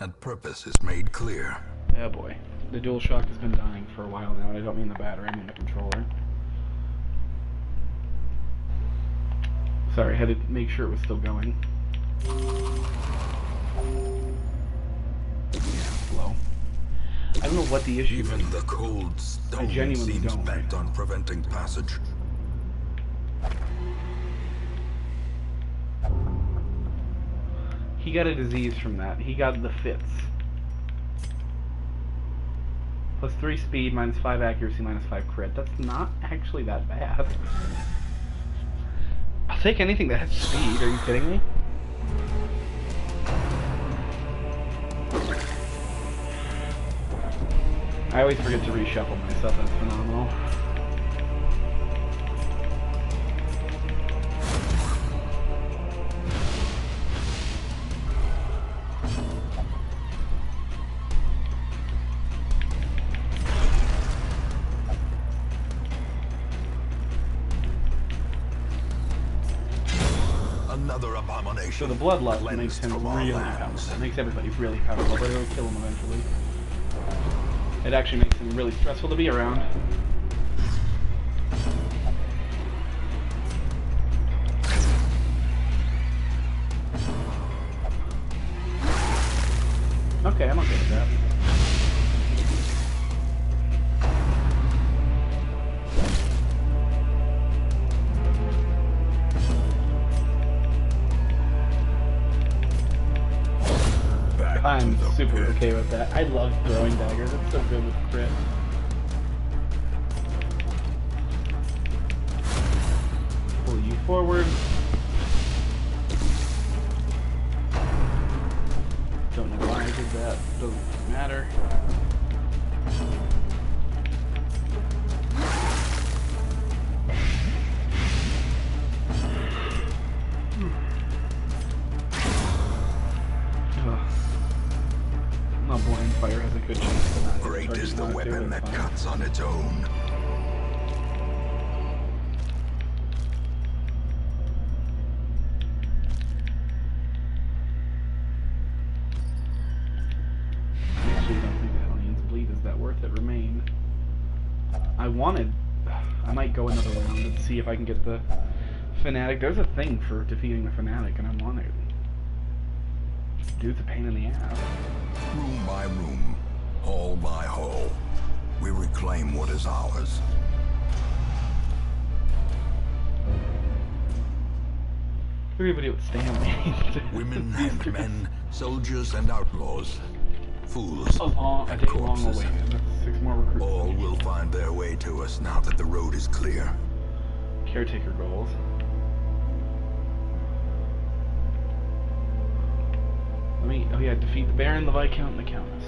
and purpose is made clear. Oh boy. The DualShock has been dying for a while now, and I don't mean the battery, I mean the controller. Sorry, I had to make sure it was still going. Yeah, slow. I don't know what the issue Even is. the cold stone genuinely seems don't. bent on preventing passage. He got a disease from that. He got the fits. Plus 3 speed, minus 5 accuracy, minus 5 crit. That's not actually that bad. I'll take anything that has speed. Are you kidding me? I always forget to reshuffle myself. That's phenomenal. Another abomination. So the bloodlust cleansed makes him from our really lands. powerful. It makes everybody really powerful, but it'll kill him eventually. It actually makes him really stressful to be around. Okay, I'm okay with that. Back I'm to the super pit. okay with that. I love throwing daggers. It's so good with crit. Pull you forward. Don't know why I did that. Doesn't matter. Not blind fire has a good chance of not Great charging is the on it, too, weapon that's that fine. cuts on its own. I actually don't think the Hellions Bleed is that worth it. Remain. I might go another round and see if I can get the Fanatic. There's a thing for defeating the Fanatic, and I want it. Dude's a pain in the ass. Room by room, hall by hall, we reclaim what is ours. Everybody would Stanley. Women and men, soldiers and outlaws, fools A day and long corpses. away. That's 6 more recruits. All will find their way to us now that the road is clear. Caretaker goals. Oh yeah, defeat the Baron, the Viscount, and the Countess.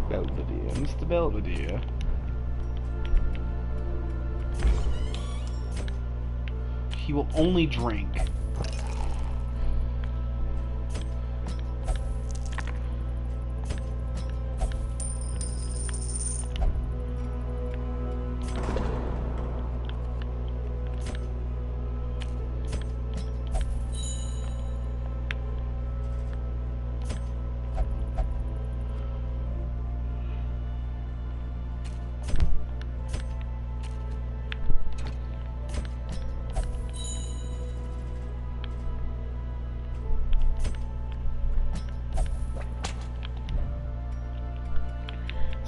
Belvedere, Mr. Belvedere. He will only drink.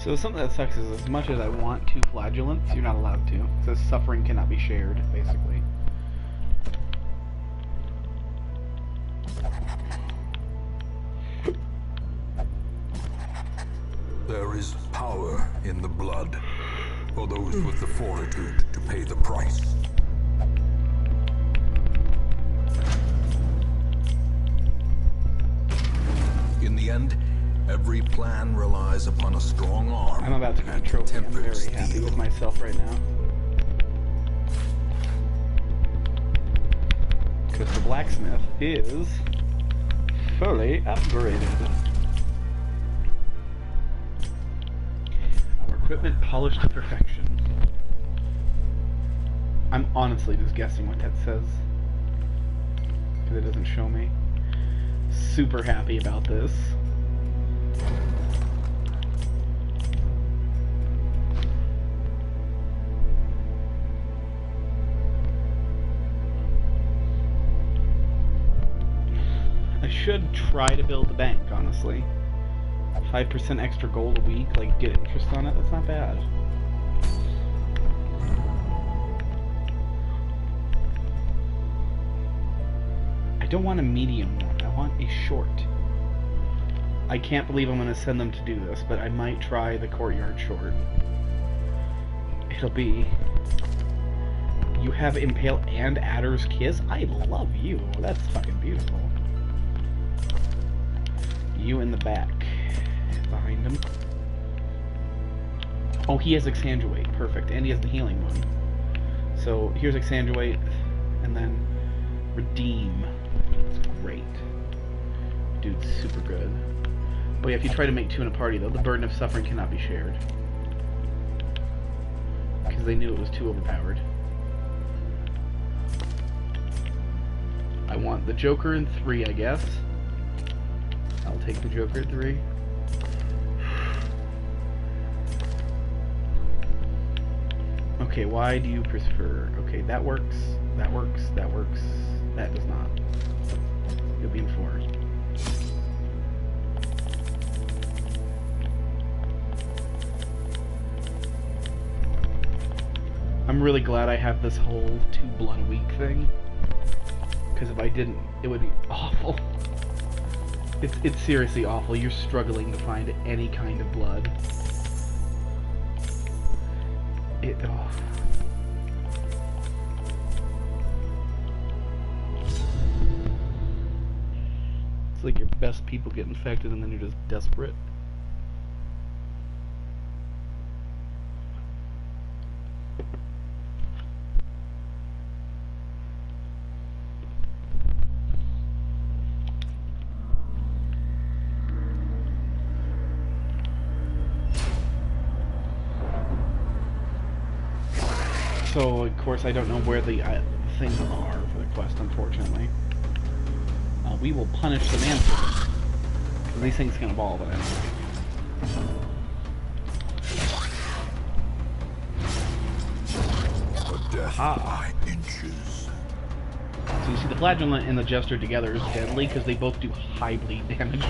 So something that sucks is as much as I want 2 flagellants, you're not allowed to. It says suffering cannot be shared, basically. There is power in the blood for those with the fortitude to pay the price. In the end, every plan relies upon a strong arm. I'm about to get a trophy. I'm tempered very happy steel. with myself right now. Because the blacksmith is fully upgraded. Our equipment polished to perfection. I'm honestly just guessing what that says. Because it doesn't show me. Super happy about this. I should try to build a bank, honestly. 5% extra gold a week, like get interest on it, that's not bad. I don't want a medium one, I want a short. I can't believe I'm going to send them to do this, but I might try the courtyard short. It'll be... You have Impale and Adder's Kiss? I love you. That's fucking beautiful. You in the back. Behind him. Oh, he has Exsanguinate. Perfect. And he has the healing one. So, here's Exsanguinate. And then Redeem. That's great. Dude's super good. But yeah, if you try to make two in a party, though, the burden of suffering cannot be shared. Because they knew it was too overpowered. I want the Joker in 3, I guess. I'll take the Joker at 3. Okay, why do you prefer... Okay, that works, that works, that works. That does not. You'll be in 4. I'm really glad I have this whole 2 blood a week thing. Because if I didn't, it would be awful. It's seriously awful. You're struggling to find any kind of blood. Oh. It's like your best people get infected and then you're just desperate. So, of course, I don't know where the things are for the quest, unfortunately. We will punish the Mancer. Because these things can evolve at any A death by inches. So you see, the Flagellant and the Jester together is deadly, because they both do high bleed damage.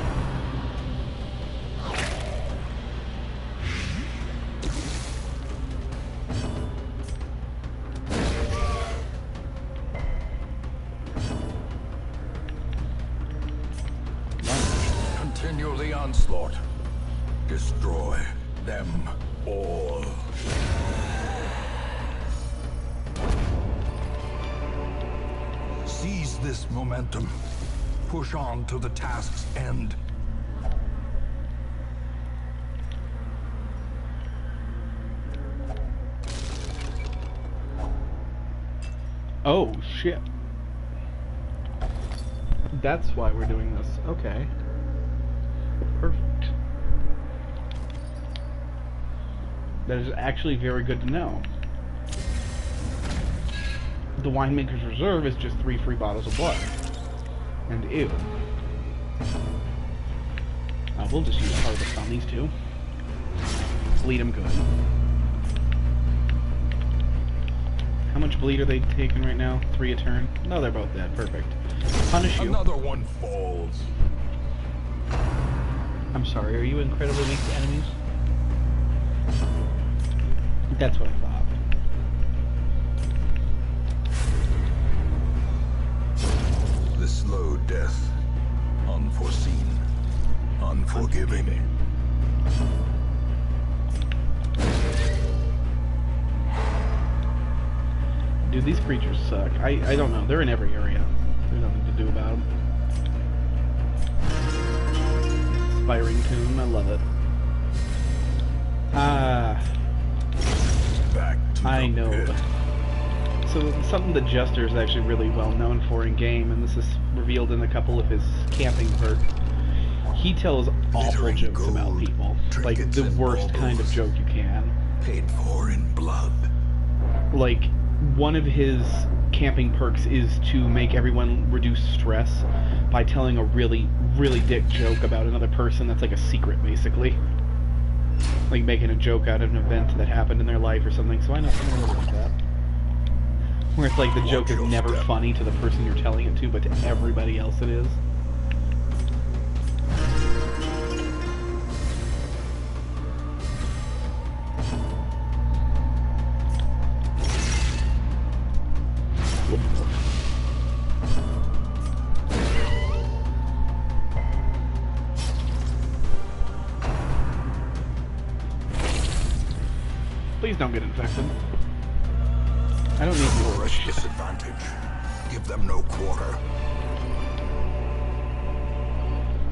Continue the onslaught. Destroy them all. Seize this momentum. Push on to the task's end. Oh, shit. That's why we're doing this. Okay. Perfect. That is actually very good to know. The Winemaker's Reserve is just 3 free bottles of blood. And ew. We'll just use Harvest on these 2. Bleed them good. How much bleed are they taking right now? 3 a turn? No, they're both dead. Perfect. Punish you. Another one falls. I'm sorry, are you incredibly weak to enemies? That's what I thought. The slow death. Unforeseen. Unforgiving. Dude, these creatures suck. I don't know. They're in every area. There's nothing to do about them. Inspiring tomb. I love it. Back to I the know. pit. So something the Jester is actually really well known for in game, and this is revealed in a couple of his camping perks. He tells awful Glittering jokes about gold, people, like trinkets the and worst kind of baubles. joke you can. Paid for in blood. Like, one of his camping perks is to make everyone reduce stress by telling a really, really dick joke about another person that's like a secret, basically. Like making a joke out of an event that happened in their life or something, so I know something like that. Where it's like the Watch joke is your never step. funny to the person you're telling it to, but to everybody else it is. Please don't get infected. I don't need your Press shit. disadvantage. Give them no quarter.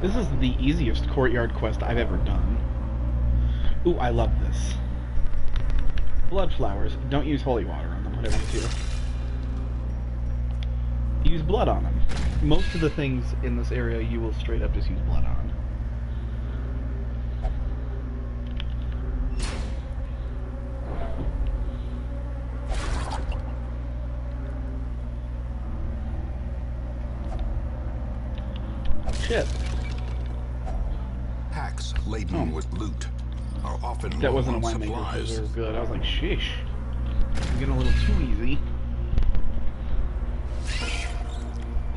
This is the easiest courtyard quest I've ever done. Ooh, I love this. Blood flowers. Don't use holy water on them, whatever you do. Use blood on them. Most of the things in this area you will straight up just use blood on. Shit. Packs laden Oh. with loot are often That low wasn't a on winemaker because supplies. they were good. I was like, sheesh. I'm getting a little too easy.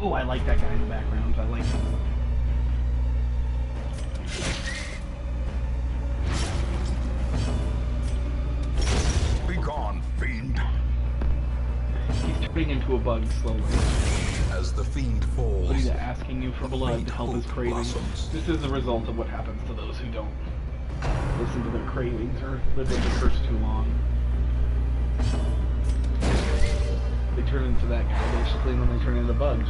Ooh, I like that guy in the background. I like him. Be gone, fiend. He's turning into a bug slowly. As the fiend falls, But he's asking you for a blood faint to help his hope cravings. blossoms. This is the result of what happens to those who don't listen to their cravings or live with the curse too long. They turn into that guy basically, and then they turn into bugs.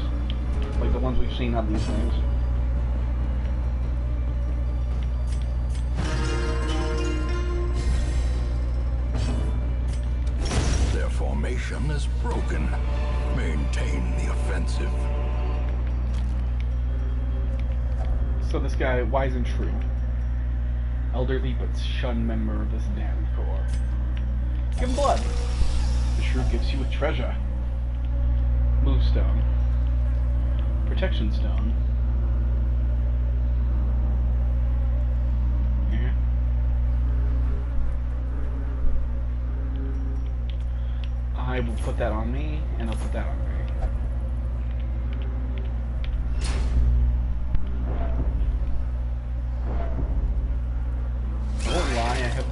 Like the ones we've seen on these things. Their formation is broken. Maintain the offensive. So this guy, wise and true. Elderly but shunned member of this damned corps. Give him blood. The shrew gives you a treasure. Move stone. Protection stone. Yeah. I will put that on me, and I'll put that on me. I won't lie, I have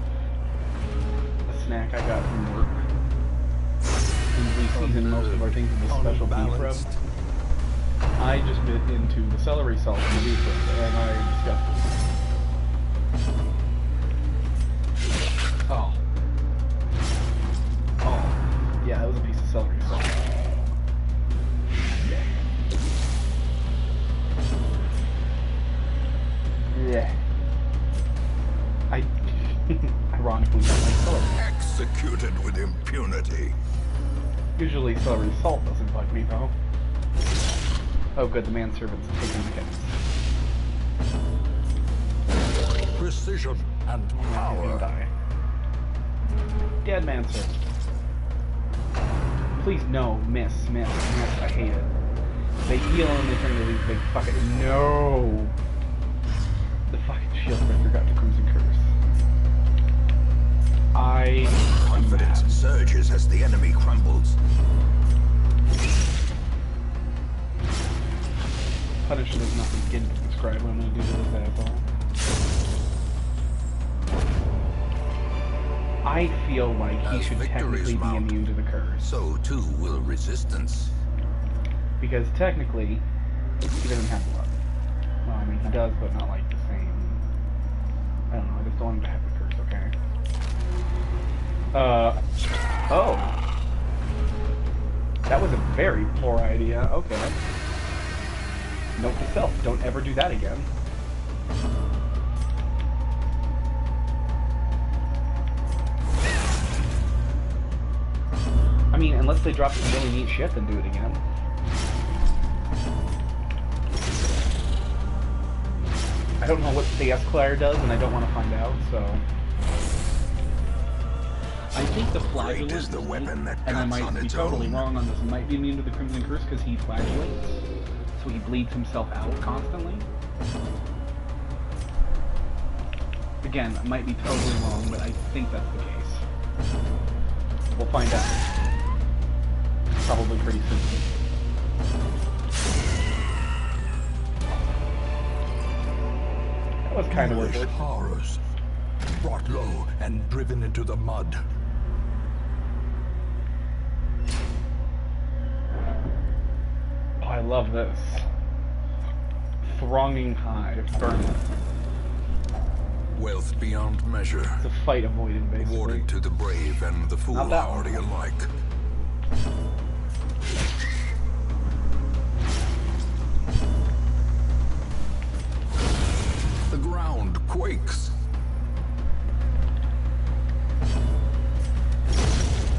a snack I got from work. And we season most of our things with this special beef rub. Unbalanced. I just bit into the celery salt in the beef rub, and I am disgusted. Oh. Oh. Yeah, that was a piece of celery salt. Yeah. Yeah. I ironically don't like celery. Executed with impunity. Usually celery salt doesn't bug me though. Oh good, the manservant's taking the hits. Precision and He's gonna power. die. Dead manservant. Please no, miss. I hate it. They heal and they turn into these big fucking no. The fucking shield breaker got the Crimson Curse. I am Confidence mad. surges as the enemy crumbles. Punishment is not begin to describe what I'm gonna do to this asshole. I feel like he As should victories technically be mount, immune to the curse. So too will resistance. Because technically, he doesn't have blood. Well, I mean, he does, but not like the same. I don't know, I just don't want him to have the curse, okay? Oh. That was a very poor idea. Okay. Note to self, don't ever do that again. I mean, unless they drop some really neat shit, then do it again. I don't know what the Esquire does, and I don't want to find out, so... I think the Flagellant, is the weapon that and I cuts might on be its totally own. wrong on this, might be immune to the Crimson Curse because he flagellates, so he bleeds himself out constantly. Again, I might be totally wrong, but I think that's the case. We'll find out. Probably pretty soon. That was kind of worth English it. horrors, brought low and driven into the mud. Oh, I love this. Thronging hive, burn it. Wealth beyond measure, It's a fight avoided, basically. awarded to the brave and the Not that one. foolhardy alike. The ground quakes.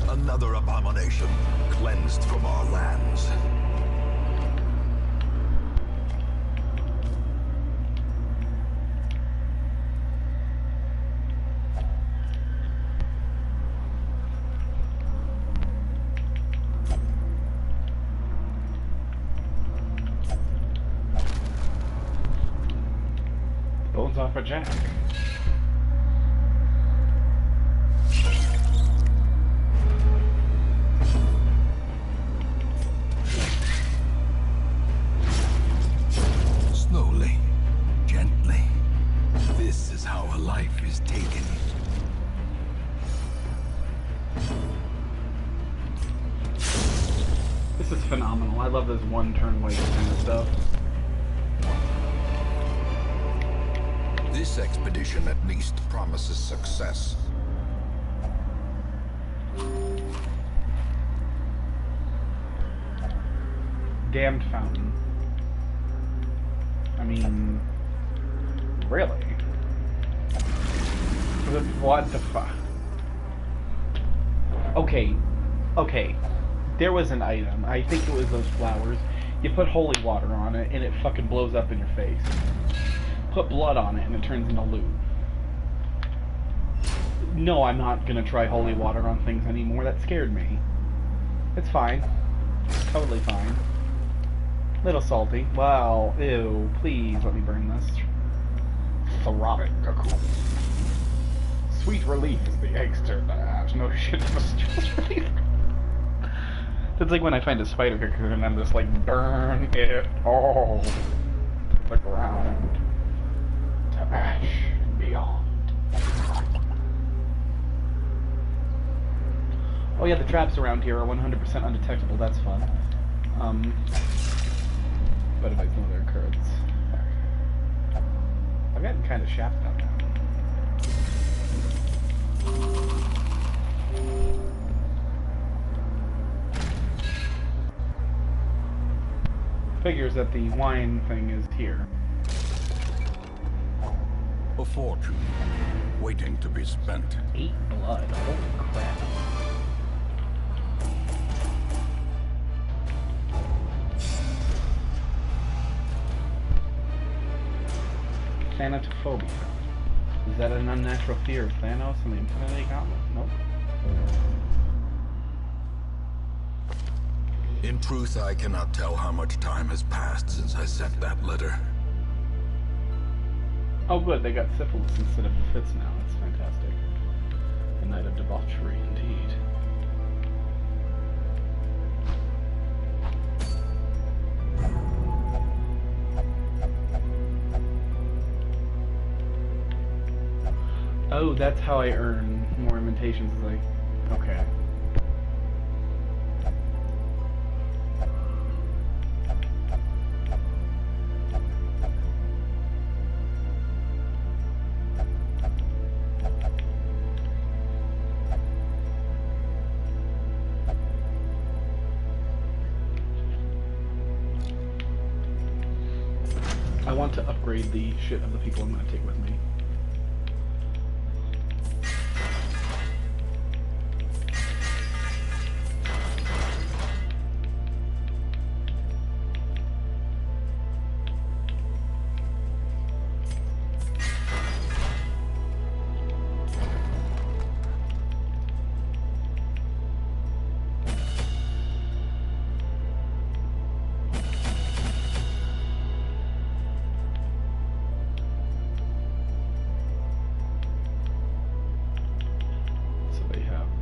Another abomination cleansed from our lands. Bones off a jack. Slowly, gently. This is how a life is taken. This is phenomenal. I love this one turn waste kind of stuff. This expedition at least promises success. Damned fountain. I mean, really? What the fuck? Okay, okay. There was an item. I think it was those flowers. You put holy water on it, and it fucking blows up in your face. Put blood on it, and it turns into loot. No, I'm not gonna try holy water on things anymore. That scared me. It's fine. Totally fine. Little salty. Wow. Ew. Please let me burn this. Throbbing cocoon. Sweet relief is the extra dash. No shit. Just relief. It's like when I find a spider cocoon and I'm just like, burn it all to the ground. To ash and beyond. Oh yeah, the traps around here are 100% undetectable. That's fun. But if I know their occurrence. I've gotten kind of shafted on that. Figures that the wine thing is here. A fortune waiting to be spent. 8 blood. Holy crap. Thanatophobia. Is that an unnatural fear of Thanos and the Infinity Gauntlet? Nope. In truth, I cannot tell how much time has passed since I sent that letter. Oh good, they got syphilis instead of the fits now. That's fantastic. A night of debauchery, indeed. Oh, that's how I earn more imitations. Like, okay. I want to upgrade the shit of the people I'm going to take with me.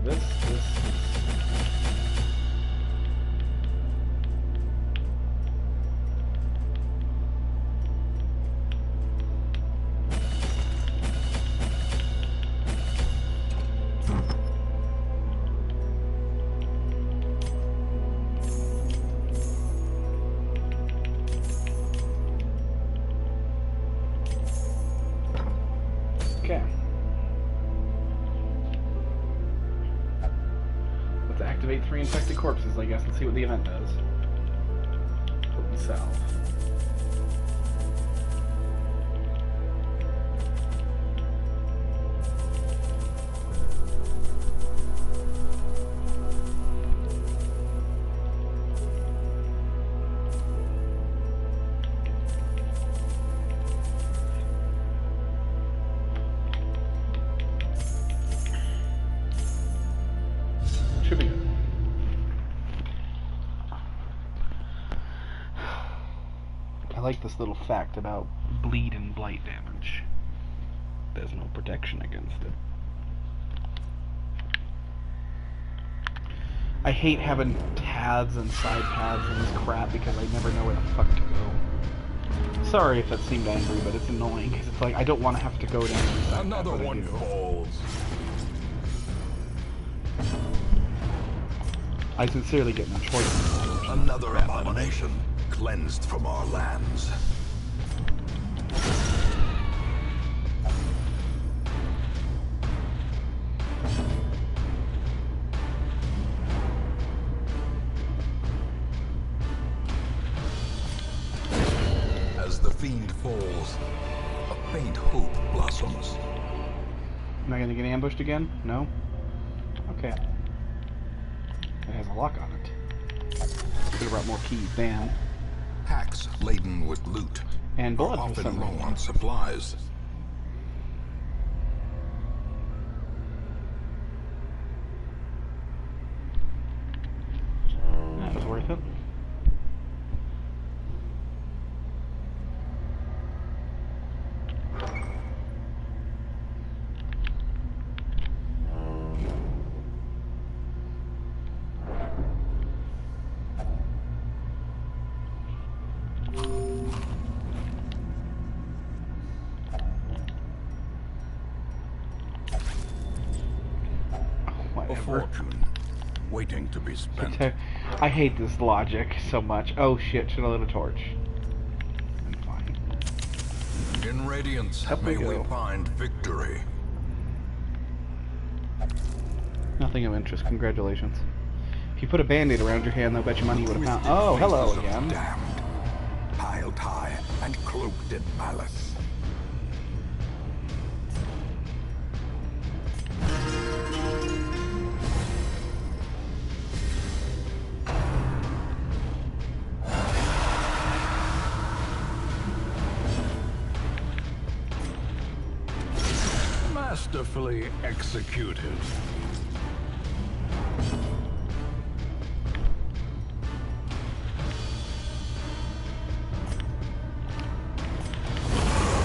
This. Okay. Let's activate 3 infected corpses, I guess, and see what the event does. Potent salve. Should be good. I like this little fact about bleed and blight damage. There's no protection against it. I hate having paths and side paths and this crap because I never know where the fuck to go. Sorry if that seemed angry, but it's annoying because it's like I don't want to have to go down the side Another path, but I one do. falls. I sincerely get no choice. Another abomination cleansed from our lands. As the fiend falls, a faint hope blossoms. Am I gonna get ambushed again? No? Okay. It has a lock on it. Could have brought more keys. Damn. Packs laden with loot And are blood for some often low reason. on supplies. That was worth it. A Whatever. fortune waiting to be spent. I hate this logic so much. Oh shit, should I lit a torch? I'm fine. In Radiance, Up we may we go. find victory. Nothing of interest, congratulations. If you put a band-aid around your hand, they'll bet you money you would have found. Twisted Oh, hello faces of again. the damned, piled high and cloaked in malice. Masterfully executed.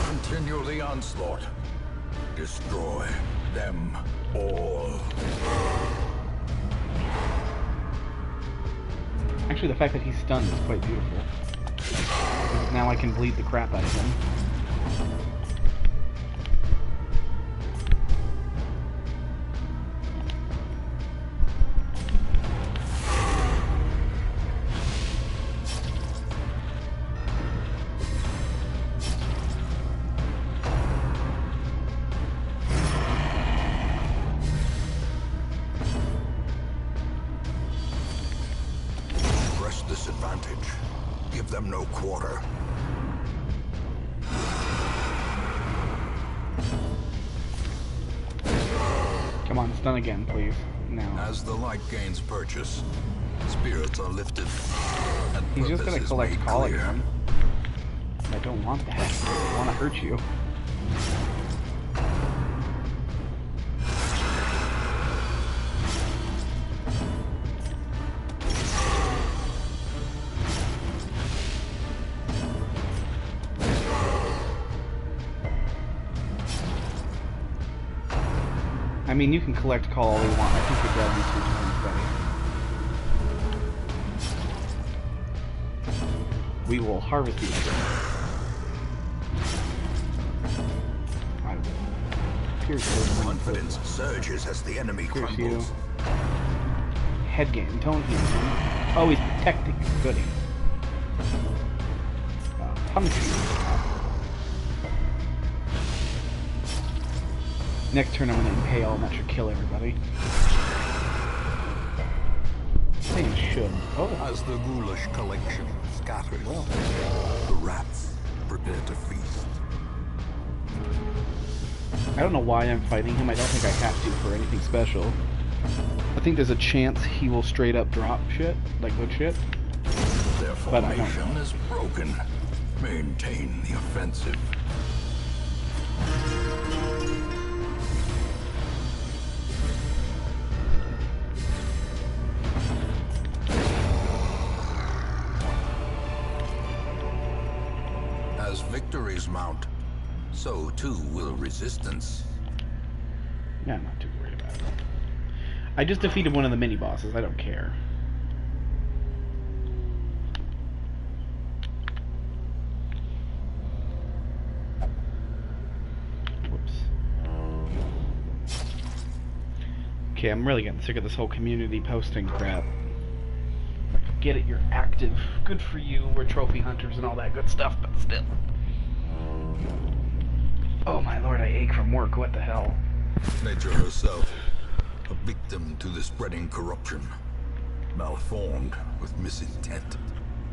Continue the onslaught. Destroy them all. Actually, the fact that he's stunned is quite beautiful. Because now I can bleed the crap out of him. Press this advantage. Give them no quarter. Come on, it's done again, please. Now. As the light gains purchase, spirits are lifted, and He's just gonna purpose is collect made call clear. again. I don't want that. I want to hurt you. I mean, you can collect call all you want. I think you're dead in 2 turns, buddy. We will harvest these things. I will pierce those Confidence surges as the enemy Pierce you. crumbles. Head game. Tone heal. Oh, he's protecting. Goody. Punch you. Next turn I'm going to impale, and that should kill everybody. They should. Oh. As the ghoulish collection scatters, Well. the rats prepare to feast. I don't know why I'm fighting him. I don't think I have to for anything special. I think there's a chance he will straight up drop shit, like good shit. Their But I don't formation is broken. Maintain the offensive. As victories mount, so too will resistance. Yeah, I'm not too worried about it. I just defeated one of the mini bosses. I don't care. Whoops. Okay, I'm really getting sick of this whole community posting crap. Get it, you're active. Good for you. We're trophy hunters and all that good stuff, but still. Oh my lord, I ache from work. What the hell? Nature herself, a victim to the spreading corruption, malformed with misintent.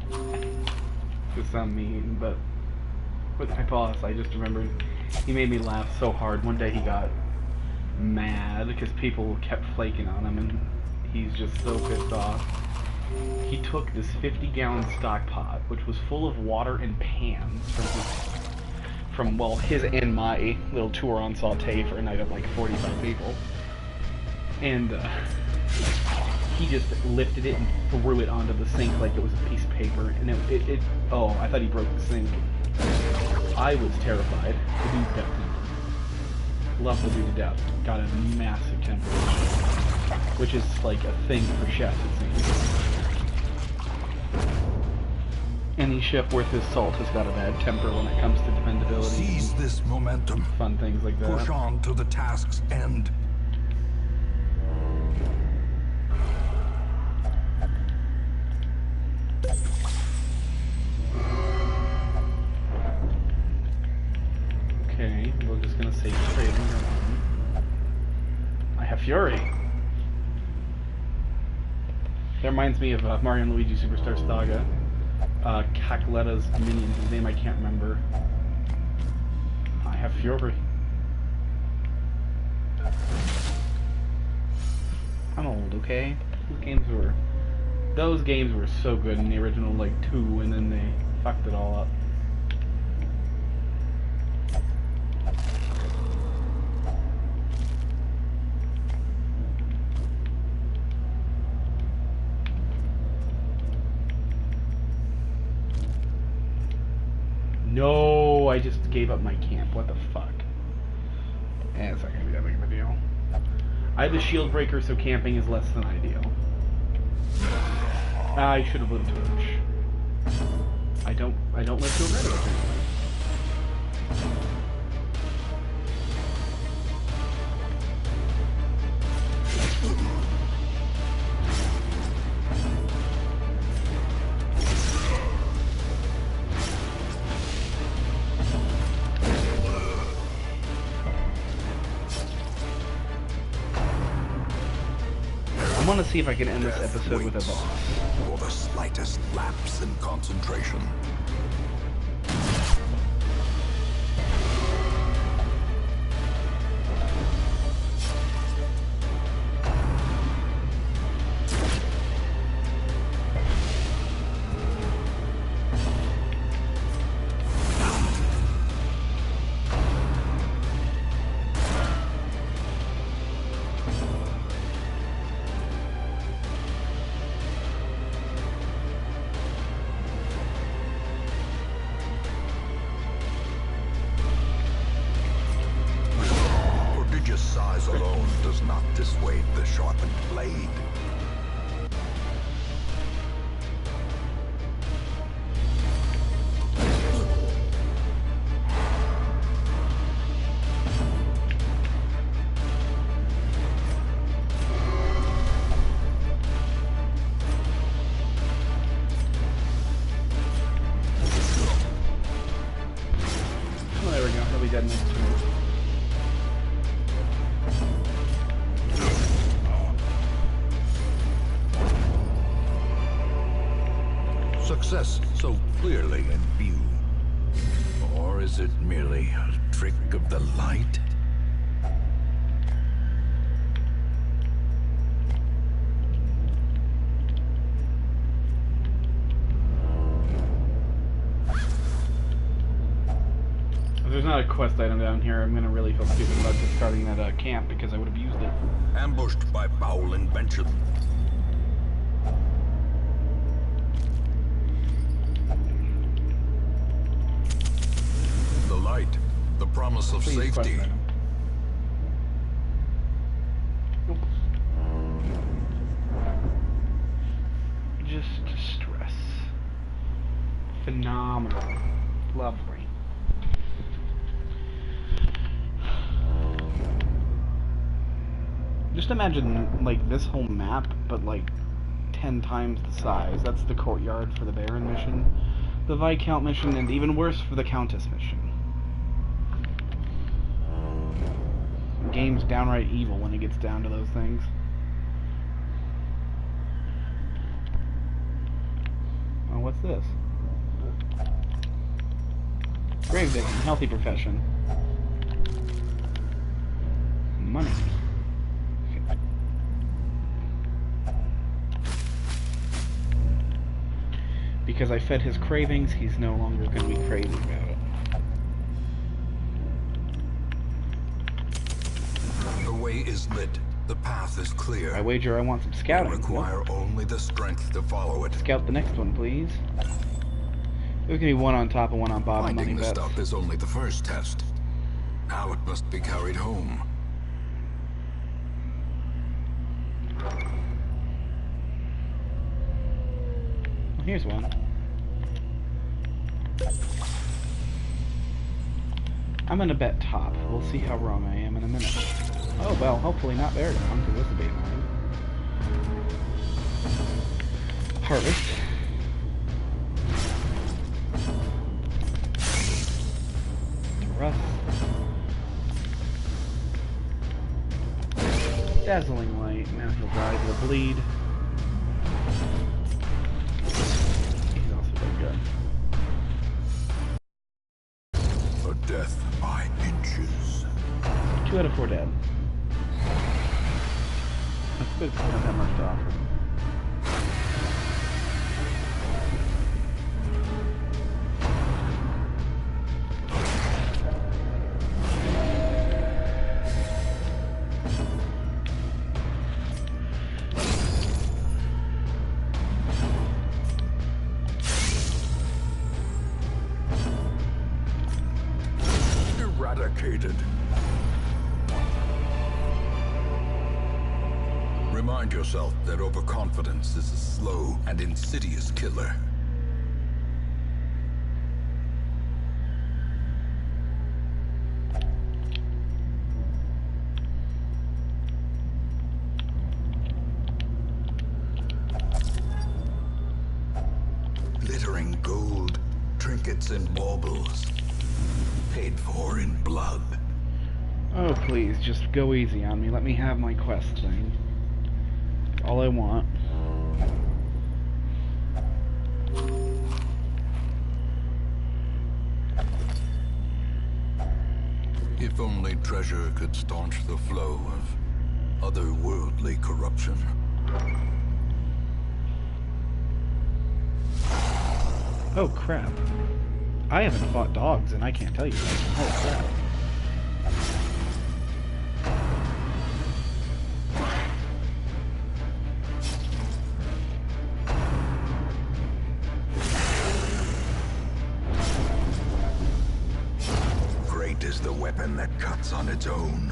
To sound mean, but with my boss, I just remembered he made me laugh so hard. One day he got mad because people kept flaking on him, and he's just so pissed off. He took this 50-gallon stock pot, which was full of water and pans from well, his and my little tour on Saute for a night of like 45 people. And he just lifted it and threw it onto the sink like it was a piece of paper. And it oh, I thought he broke the sink. I was terrified. The dude's got love the dude to death. Got a massive temper, which is like a thing for chefs, it seems. Any chef worth his salt has got a bad temper when it comes to dependability. Seize this momentum. Fun things like that. Push on to the task's end. Okay, we're just gonna save the trading. I have Fury. That reminds me of Mario and Luigi Superstar Saga. Cacletta's minion, his name I can't remember. I have Fury. I'm old, okay? Those games were so good in the original, like, 2, and then they fucked it all up. No, I just gave up my camp. What the fuck? Eh, it's not gonna be that big of a deal. I have a shield breaker, so camping is less than ideal. I should have lived to it. I don't live to a radio anyway. I want to see if I can end this episode with a boss. For the slightest lapse in concentration. alone does not dissuade the sharpened blade. Oh, there we go. He'll be dead next turn. Success so clearly in view. Or is it merely a trick of the light? If there's not a quest item down here, I'm gonna really feel stupid about discarding that camp because I would have used it. Ambushed by foul invention. The light, the promise of Please, quest safety. item. Nope. Just distress. Phenomenal. Lovely. Just imagine, like, this whole map, but, like, 10 times the size. That's the courtyard for the Baron mission, the Viscount mission, and even worse for the Countess mission. The game's downright evil when it gets down to those things. Oh, what's this? Grave digging, healthy profession. Money. Because I fed his cravings, he's no longer going to be crazy about it. The way is lit. The path is clear. I wager I want some You scouting. require only the strength to follow it. Scout the next one, please. There's going to be one on top and one on bottom. Finding Money the bets. stuff is only the first test. Now it must be carried home. Well, here's one. I'm going to bet top. We'll see how wrong I am in a minute. Oh, well, hopefully not there down, because this would be annoying. Harvest. Rust. Dazzling light. Now he'll die to the bleed. He's also very good. A death by inches. 2 out of 4 dead. That's good for that marked off. Eradicated. Remind yourself that overconfidence is a slow and insidious killer. Glittering gold, trinkets and baubles, paid for in blood. Oh, please, just go easy on me. Let me have my quest thing. All I want. If only treasure could staunch the flow of otherworldly corruption. Oh, crap. I haven't fought dogs, and I can't tell you that. Holy crap. Great is the weapon that cuts on its own.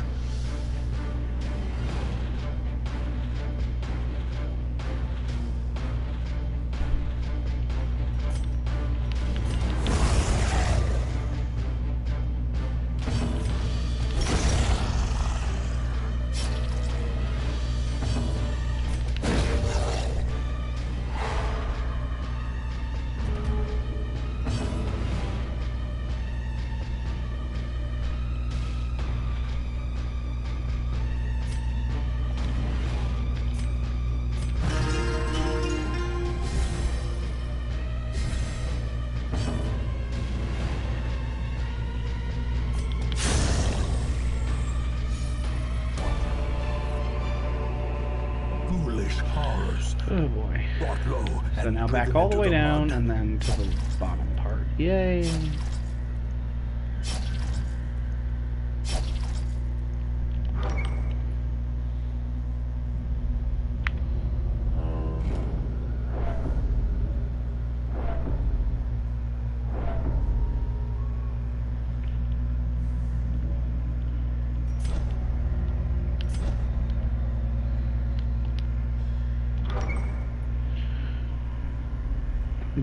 So now back driven all the into way down mud. and then to the bottom part. Yay!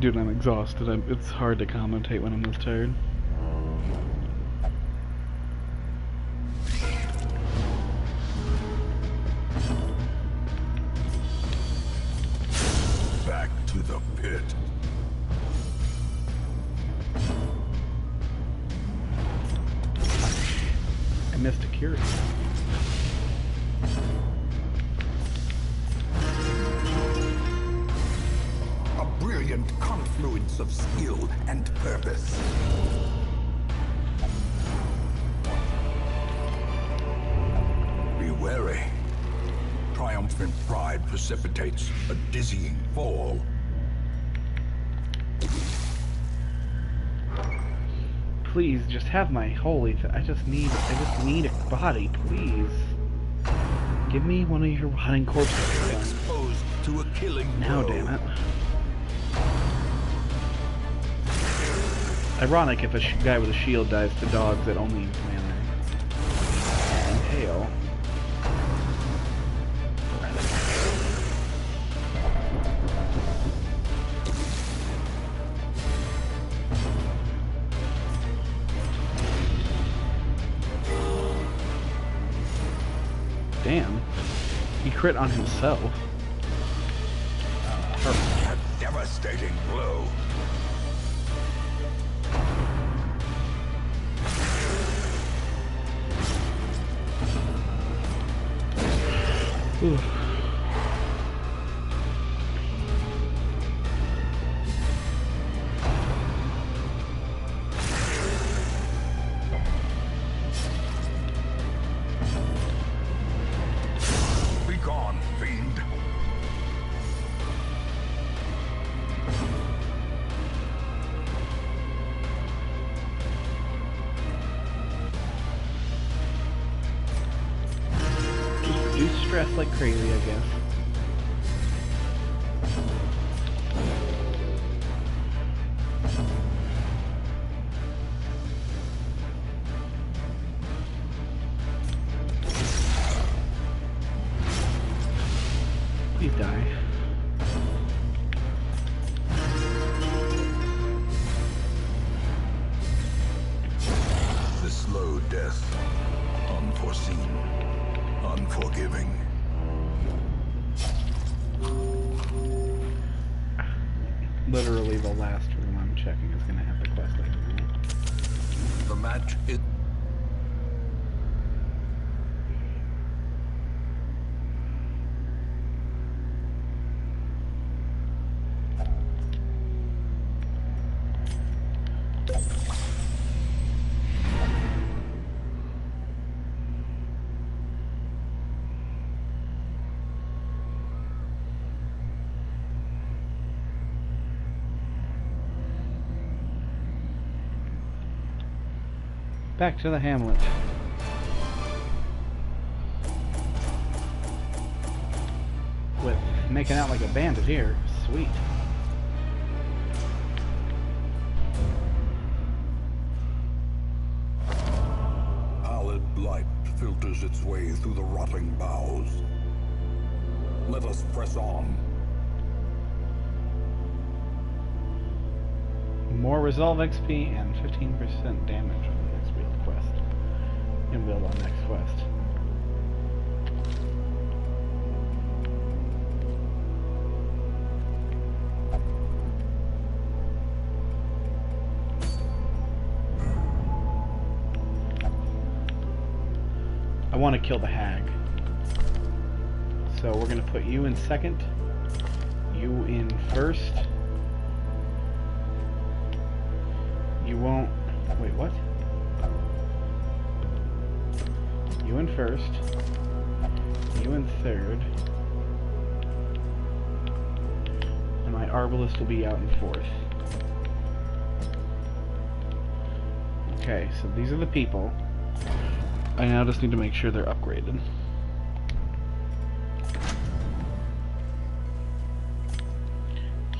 Dude, I'm exhausted. It's hard to commentate when I'm this tired. Back to the pit. I missed a cure. A brilliant confluence of skill and purpose. Be wary. Triumphant pride precipitates a dizzying fall. Please, just have my holy. I just need a body, please. Give me one of your rotting corpses. Exposed to a killing Now, blow. damn it. Ironic if a guy with a shield dies to dogs that only use mana and hail. Damn. He crit on himself. A devastating blow. Ooh. Be gone, fiend. Just reduce stress like crazy, I guess. Please die. The slow death. Unforeseen. Unforgiving. Literally the last room I'm checking is gonna have the quest icon. The match is... Back to the hamlet. With making out like a bandit here. Sweet. Pallid light filters its way through the rotting boughs. Let us press on. More resolve XP and 15% damage on the next wheel quest. And build on next quest. I want to kill the hag. So we're going to put you in second, you in first. You won't... Wait, what? You in first. You in third. And my Arbalest will be out in 4th. Okay, so these are the people. I now just need to make sure they're upgraded.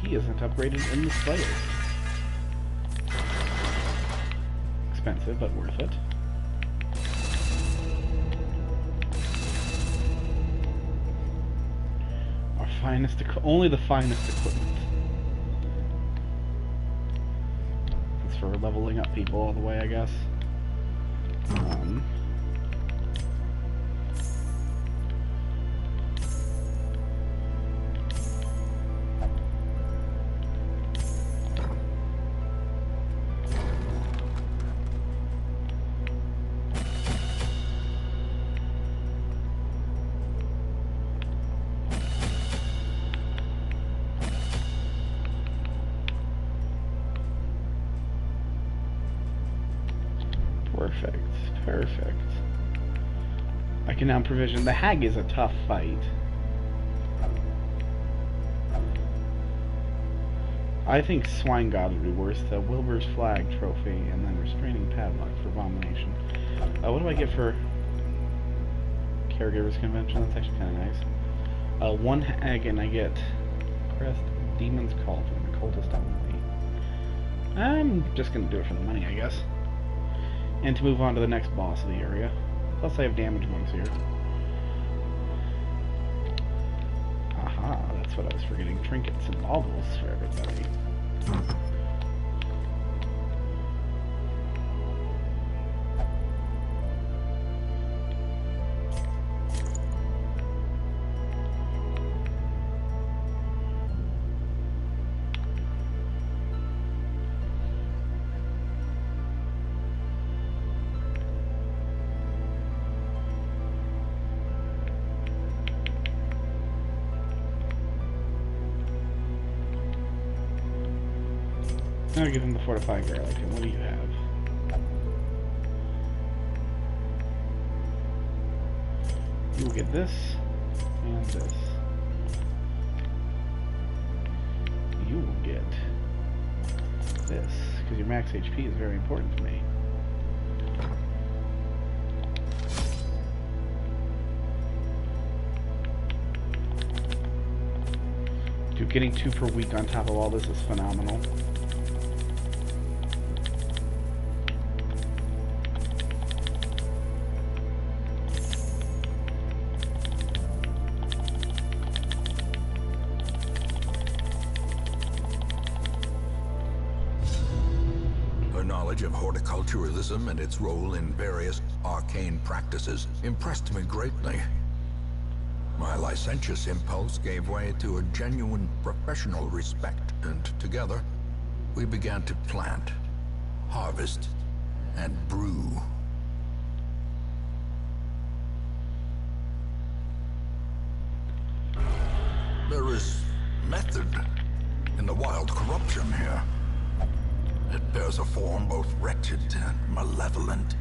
He isn't upgraded in the slightest. Expensive, but worth it. Our finest, only the finest equipment. That's for leveling up people all the way, I guess. Perfect. Perfect. I can now provision. The Hag is a tough fight. I think Swine God would be worse. The Wilbur's Flag trophy and then Restraining Padlock for Abomination. What do I get for Caregivers Convention? That's actually kind of nice. 1 Hag and I get Crest, Demon's Cauldron, Cultist only. I'm just going to do it for the money, I guess. And to move on to the next boss of the area. Plus I have damage ones here. Aha, that's what I was forgetting. Trinkets and baubles for everybody. I'll give him the Fortified Garlic. And what do you have? You will get this and this. You will get this because your max HP is very important to me. Dude, getting 2 per week on top of all this is phenomenal. Of horticulturalism and its role in various arcane practices impressed me greatly. My licentious impulse gave way to a genuine professional respect, and together we began to plant, harvest, and brew. There is method in the wild corruption here. It bears a form both wretched and malevolent.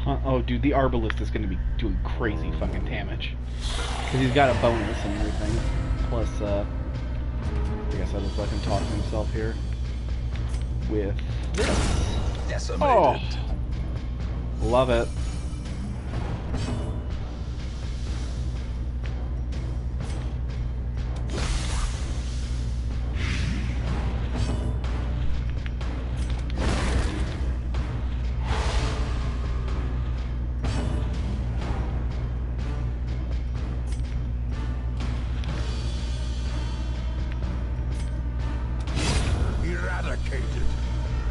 Oh, dude, the Arbalest is going to be doing crazy fucking damage. Because he's got a bonus and everything. Plus, I guess I'll just let him talk to himself here. With this. Decimated. Oh! Love it.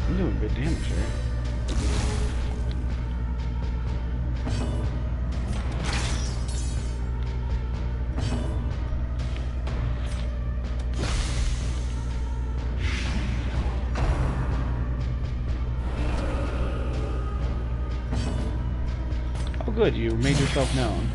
I'm doing good damage here. Oh good, you made yourself known.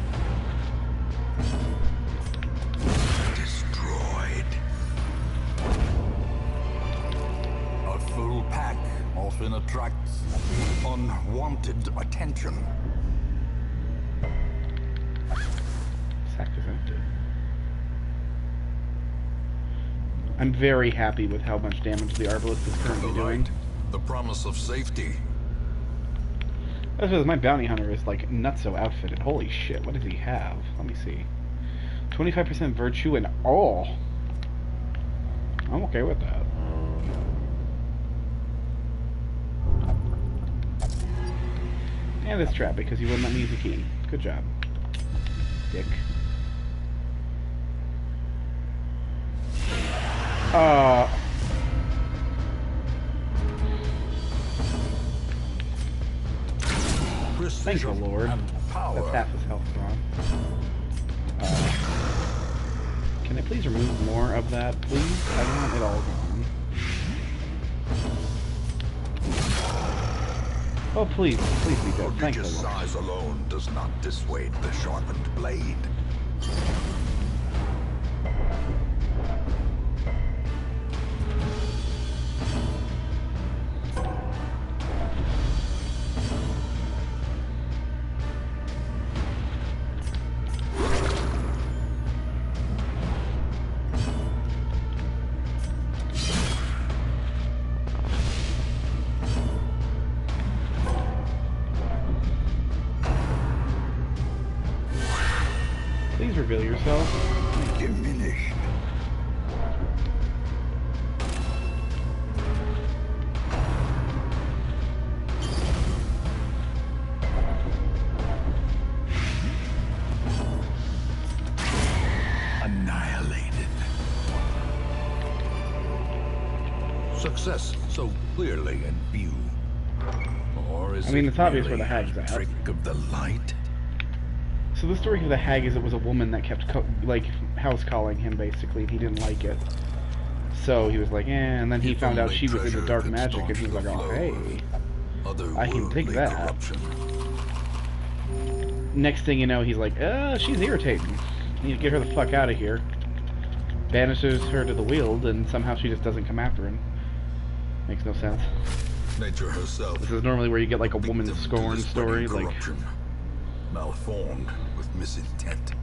Often attracts unwanted attention. Sack is empty. I'm very happy with how much damage the Arbalest is The currently doing. light, the promise of safety. That's because my bounty hunter is like nutso outfitted. Holy shit, what does he have? Let me see. 25% virtue and all. I'm okay with that. And this trap because you wouldn't let me use a key. Good job, dick. Thank the Precision Lord. and power. That's half his health gone. Can I please remove more of that, please? I want it all gone. Oh, please be dead. Thank the Prodigious Lord. size alone does not dissuade the sharpened blade. Please reveal yourself. Diminished. Annihilated. Success so clearly in view. Or is I mean, it it's obvious where merely the hag's a at. trick of the light? So the story of the hag is it was a woman that kept house calling him basically, and he didn't like it. So he was like, eh, and then he If found out only she was into treasure dark could magic, and staunch he was like, the oh flow hey, of I can dig otherworldly that. corruption. Next thing you know, he's like, she's irritating. Need to get her the fuck out of here. Banishes her to the Weald, and somehow she just doesn't come after him. Makes no sense. Nature herself. This is normally where you get like a victim woman to scorn this story, spreading like corruption, malformed with misintent.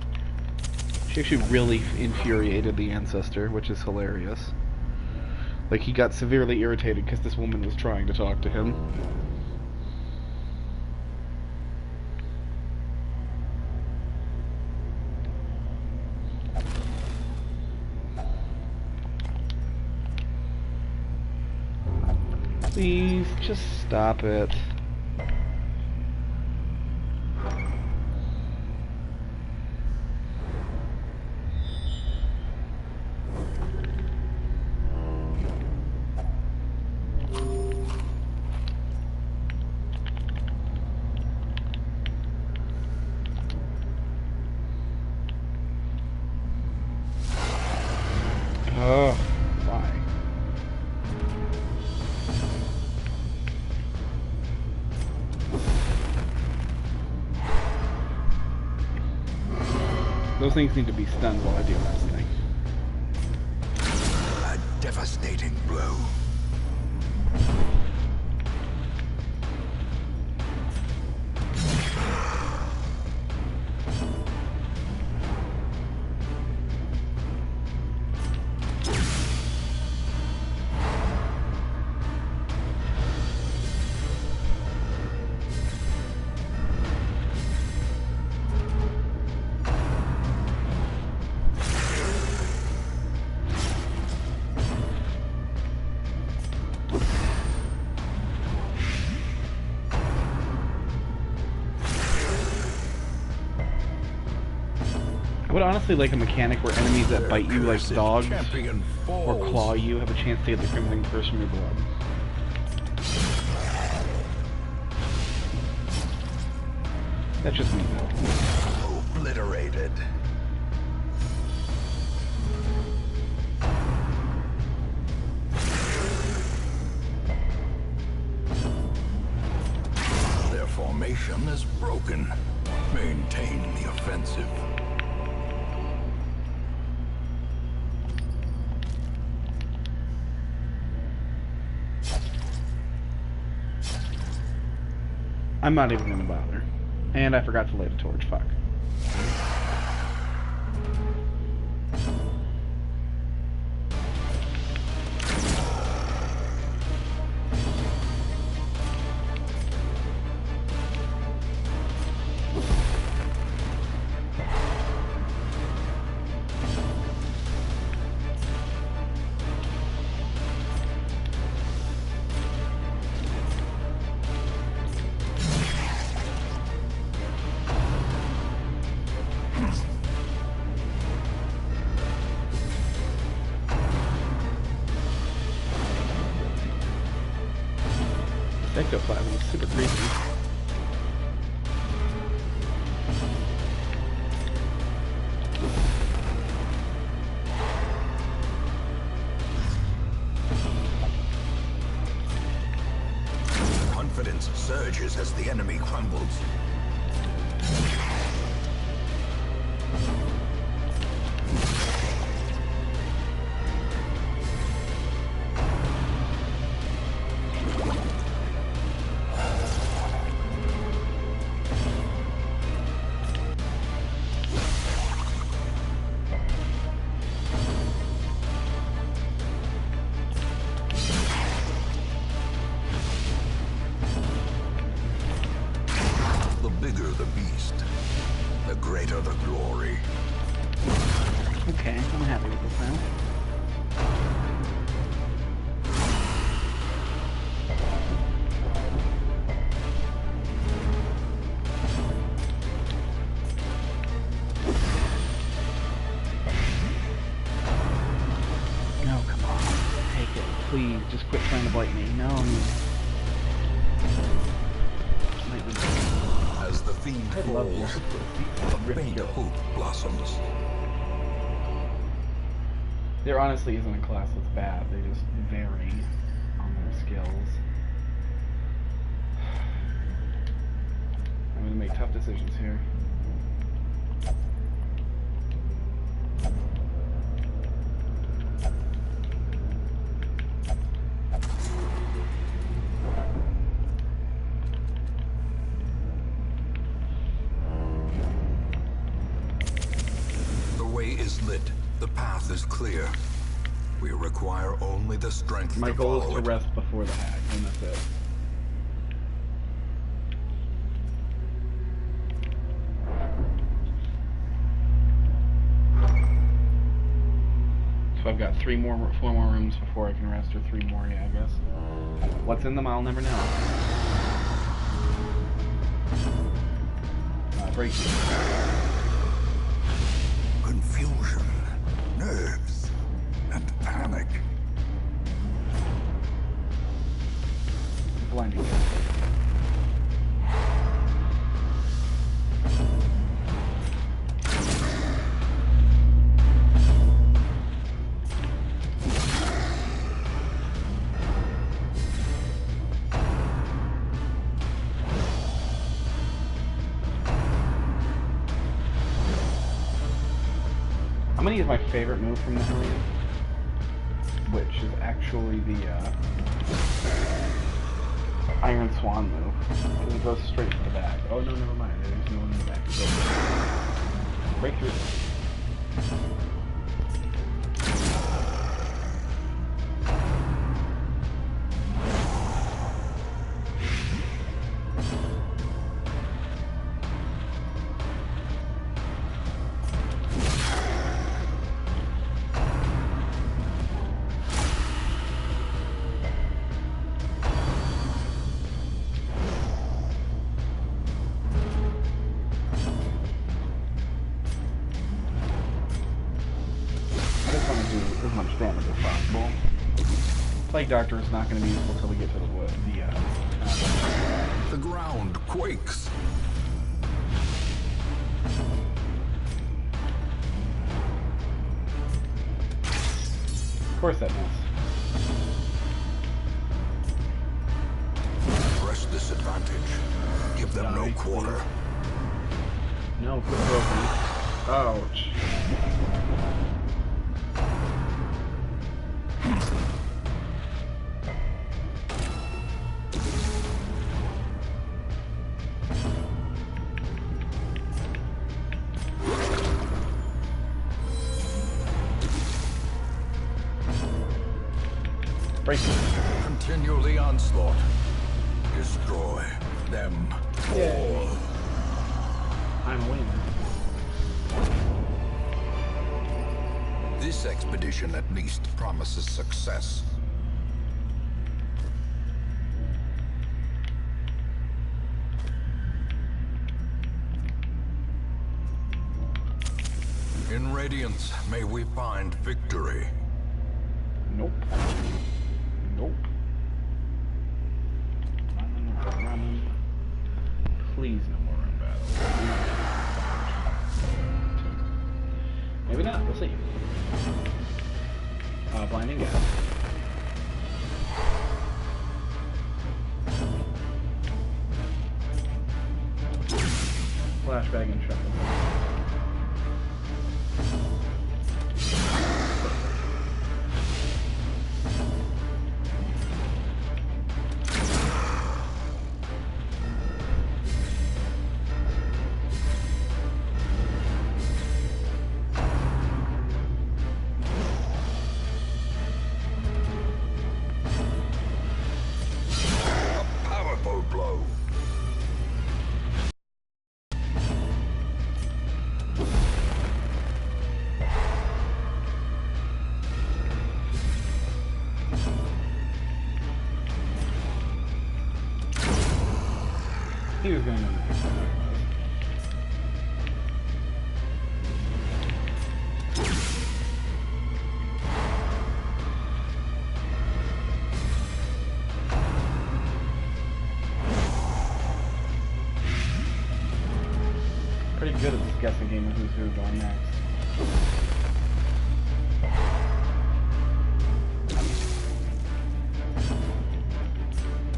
she actually really infuriated the ancestor, which is hilarious. Like he got severely irritated because this woman was trying to talk to him. Please, just stop it. Oh, why? Those things need to be stunned while I do this thing. A devastating blow. I would honestly like a mechanic where enemies that bite you like Cursed dogs champion or falls. claw you have a chance to get the Crimson Curse from your blood. That's just me though. Obliterated. Their formation is broken. Maintain the offensive. I'm not even gonna bother. And I forgot to light a torch, fuck. super creepy. Confidence surges as the enemy crumbles. The bigger the beast, the greater the glory. Okay, I'm happy with this now. No, come on. Take it. Please, just quit trying to bite me. No. As the fiend I love you. falls, a faint hope blossoms. There honestly isn't a class that's bad. They just vary on their skills. I'm gonna make tough decisions here. The way is lit. The path is clear. We require only the strength My to goal is follow to it. rest before the hack, and that's it. So I've got four more rooms before I can rest, or 3 more, yeah, I guess. What's in them, I'll never know. Breaking. Confusion, nerves, and panic. Blinding. I'm gonna use my favorite move from the arena, which is actually the Iron Swan move, because it goes straight to the back. Oh no, never mind. There's no one in the back. It goes break through this. As much damage as possible. Plague Doctor is not going to be useful until we get to the wood. The ground quakes. Of course that missed. Press this advantage. Give them no Nice. quarter. No, quit broken. Ouch. Break it. Continue the onslaught. Destroy them all. I'm a winner. This expedition at least promises success. In Radiance, may we find victory. Nope. Nope. Run. Please, no more run battles. Maybe not. We'll see. Blinding gas. Flashbang and shuffle. He was going to pretty good at this guessing game of who's who going next.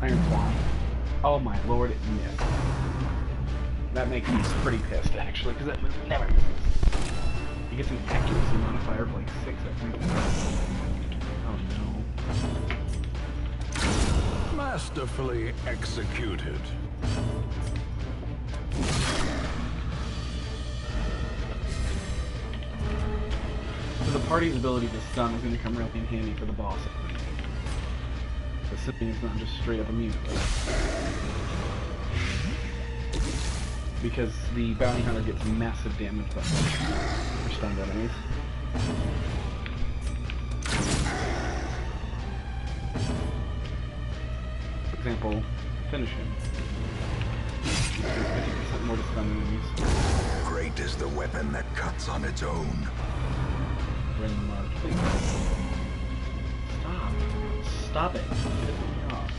Iron Swan. Oh my lord, it missed. That makes me pretty pissed, actually, because that move never misses. He gets an accuracy modifier of like 6, I think. Oh no. Masterfully executed. So the party's ability to stun is going to come really in handy for the boss. Assuming it's not just straight up immune. Because the bounty hunter gets massive damage by for stunned enemies. For example, finish him. 50% more to stun enemies. Great is the weapon that cuts on its own. Rain March, please. Stop. Stop it. It's pissing me off.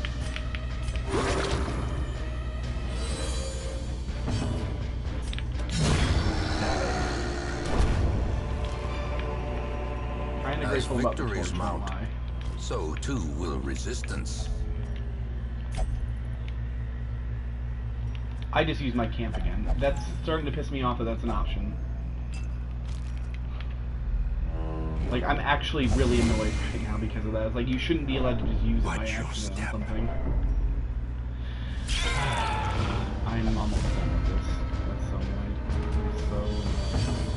As victories mount, so too will resistance. I just use my camp again. That's starting to piss me off that that's an option. Like, I'm actually really annoyed right now because of that. It's like, you shouldn't be allowed to just use it by accident on something. I'm almost done with this. That's so annoyed. So annoyed.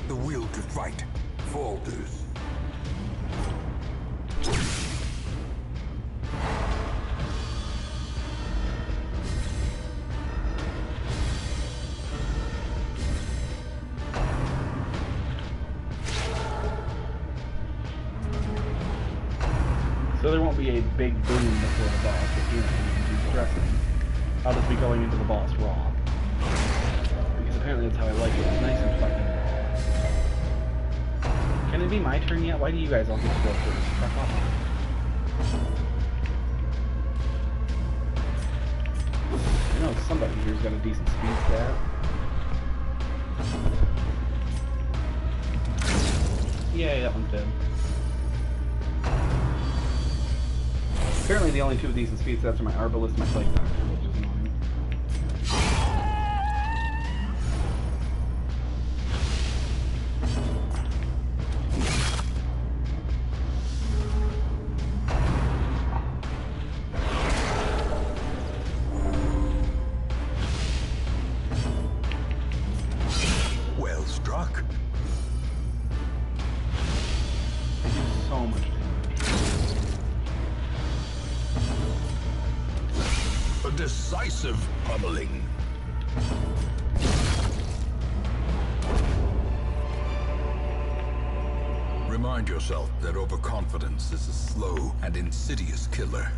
The will to fight falters. So there won't be a big boom before the boss if you're too stressing. I'll just be going into the boss raw. Because apparently that's how I like it. It's nice and fucking raw. Can it be my turn yet? Why do you guys all get to go first? Fuck off. I know somebody here's got a decent speed stat. Yay, that one's dead. Apparently the only two with decent speed stats are my Arbalist and my Plague Doctor, which is annoying. Well struck. They do so much damage. A decisive pummeling. Remind yourself that overconfidence is a slow and insidious killer.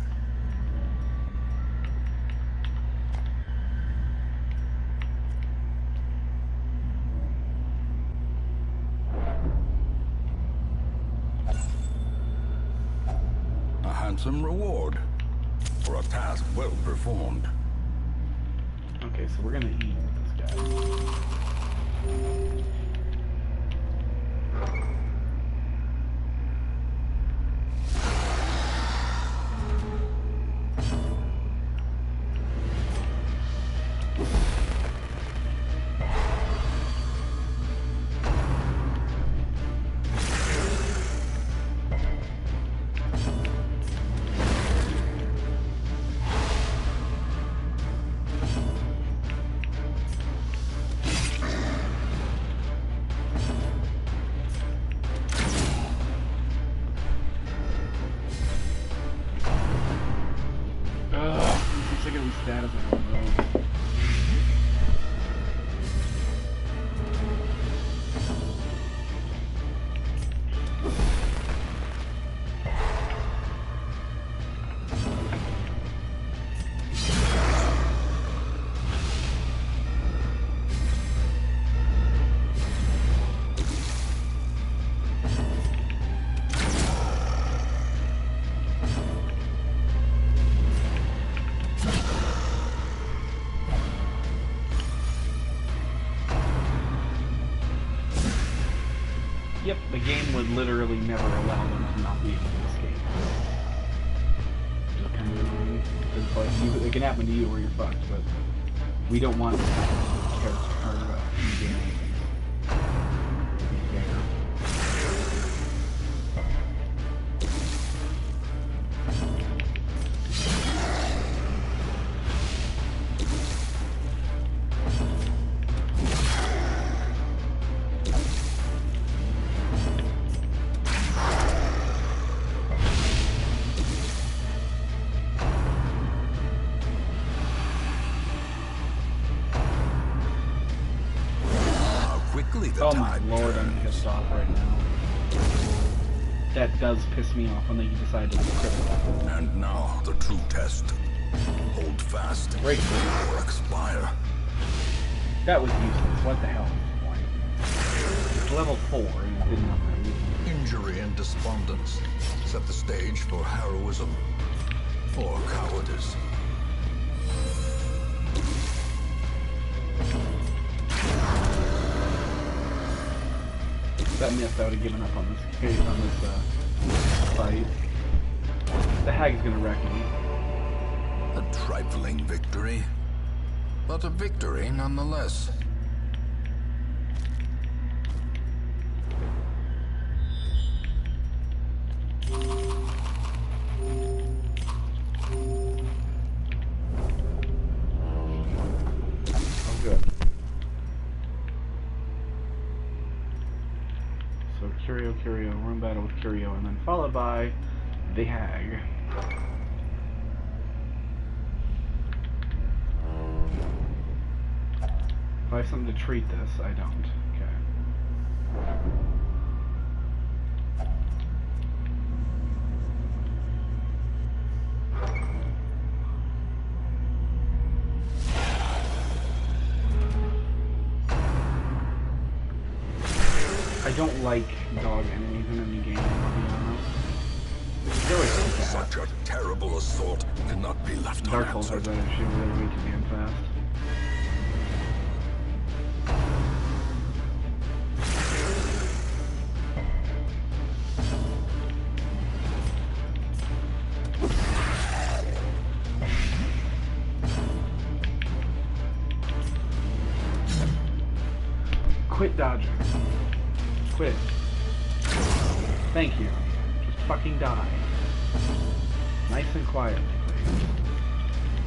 handsome reward for a task well performed. Okay, so we're gonna eat with this guy. Status of one of those. Yep, the game would literally never allow them to not be able to escape. Just kind of annoying. It's like, it can happen to you or you're fucked, but we don't want character or in-game Oh my lord, I'm pissed off right now. That does piss me off when they decide to be critical. And now the true test. Hold fast. Break or expire. That was useless. What the hell is the point? It's level 4 and it did not really. Injury and despondence set the stage for heroism or cowardice. That myth I would have given up on this fight. The hag's gonna wreck me. A trifling victory, but a victory nonetheless. Oh, good. So Curio, run battle with Curio, and then followed by the hag. If I have something to treat this, I don't. Okay. I don't like dog enemies in any game, I'll be honest. They're always so fast. Such a terrible assault cannot be left Dark Souls has unanswered. that issue where they're way too damn fast. Quit dodging. Quit. Thank you. Just fucking die. Nice and quietly, please.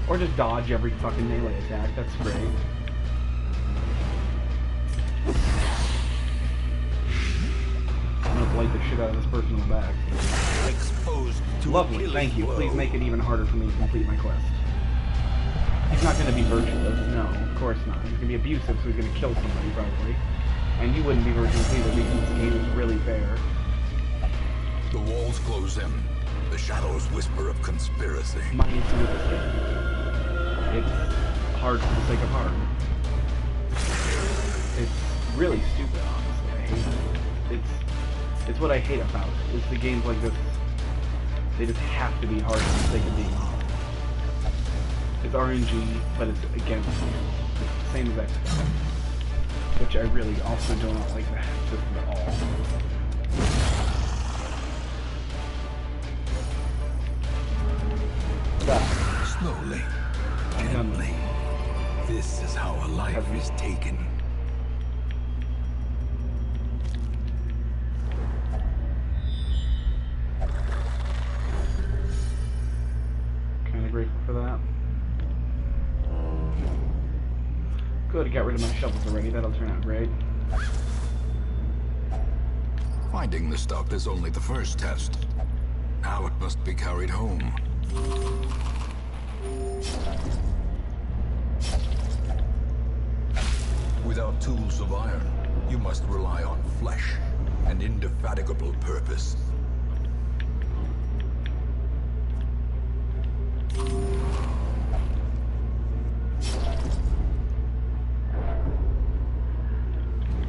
Or just dodge every fucking melee attack. That's great. I'm gonna blight the shit out of this person in the back. Exposed to Lovely, thank you. Please make it even harder for me to complete my quest. He's not gonna be virtuous. No, of course not. He's gonna be abusive, so he's gonna kill somebody, probably. And you wouldn't be virtuous either, because this game is really fair. The walls close in. The shadows whisper of conspiracy. My intuitive escape. It's hard for the sake of hard. It's really stupid, honestly. I hate it. It's what I hate about it. Is the games like this. They just have to be hard for the sake of being hard. It's RNG, but it's against you. It's the same as XCOM, which I really also do not like that system at all. Slowly, gently. This is how a life is taken. Kind of grateful for that. Good, I got rid of my shovels already. That'll turn out great. Finding the stuff is only the first test. Now it must be carried home. Without tools of iron, you must rely on flesh and indefatigable purpose.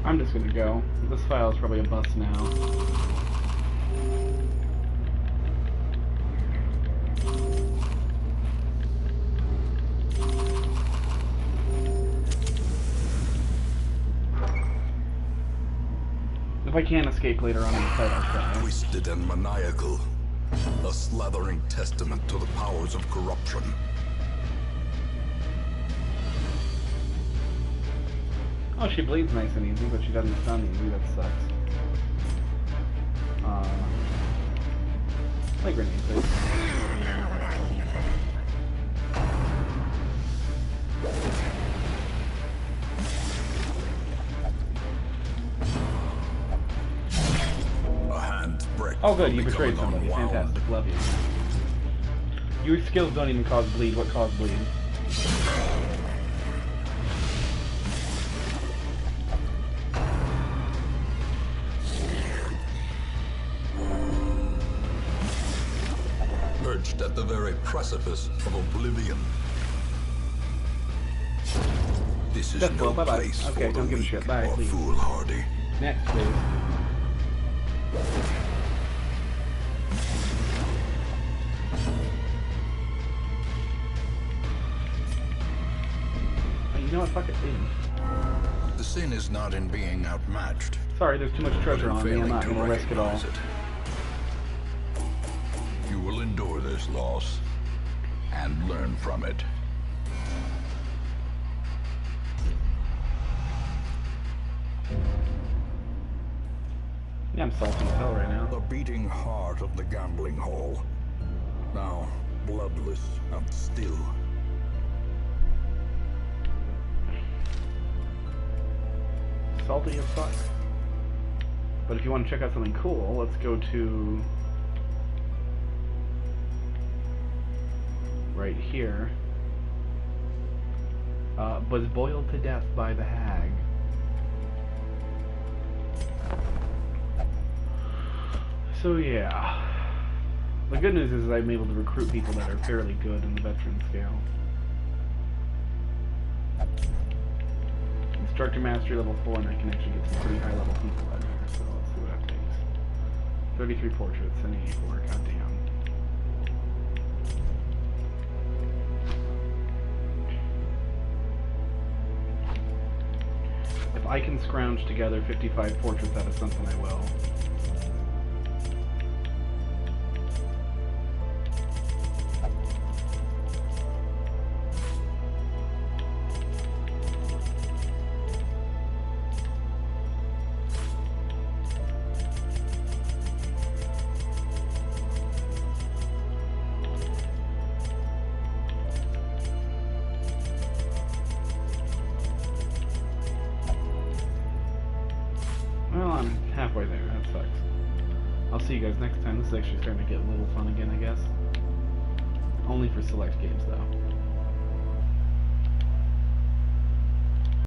I'm just gonna go. This file is probably a bust now. If I can't escape later on in the fight, I'll try. Twisted and maniacal. A slathering testament to the powers of corruption. Oh, she bleeds nice and easy, but she doesn't stun easy. That sucks. Play grenade, please. Oh good, you betrayed somebody. Fantastic, love you. Your skills don't even cause bleed. What caused bleed? Perched at the very precipice of oblivion. This is That's no cool. Bye-bye. place Okay, for don't the give a weak shit. Bye, or please. foolhardy. Next, please. You know what? Fuck it, leave. The sin is not in being outmatched, Sorry, there's too much but treasure in on me. I'm failing not to gonna risk it all. recognize it. You will endure this loss and learn from it. Yeah, I'm salty as hell right now. The beating heart of the gambling hall. Now bloodless and still. Salty as fuck. But if you want to check out something cool, let's go to right here. Was boiled to death by the hag. So yeah. The good news is I'm able to recruit people that are fairly good in the veteran scale. Instructor Mastery level 4, and I can actually get some pretty high level people out here, so let's see what that takes. 33 portraits and 84, goddamn. If I can scrounge together 55 portraits out of something, I will. Well, I'm halfway there. That sucks. I'll see you guys next time. This is actually starting to get a little fun again, I guess. Only for select games, though.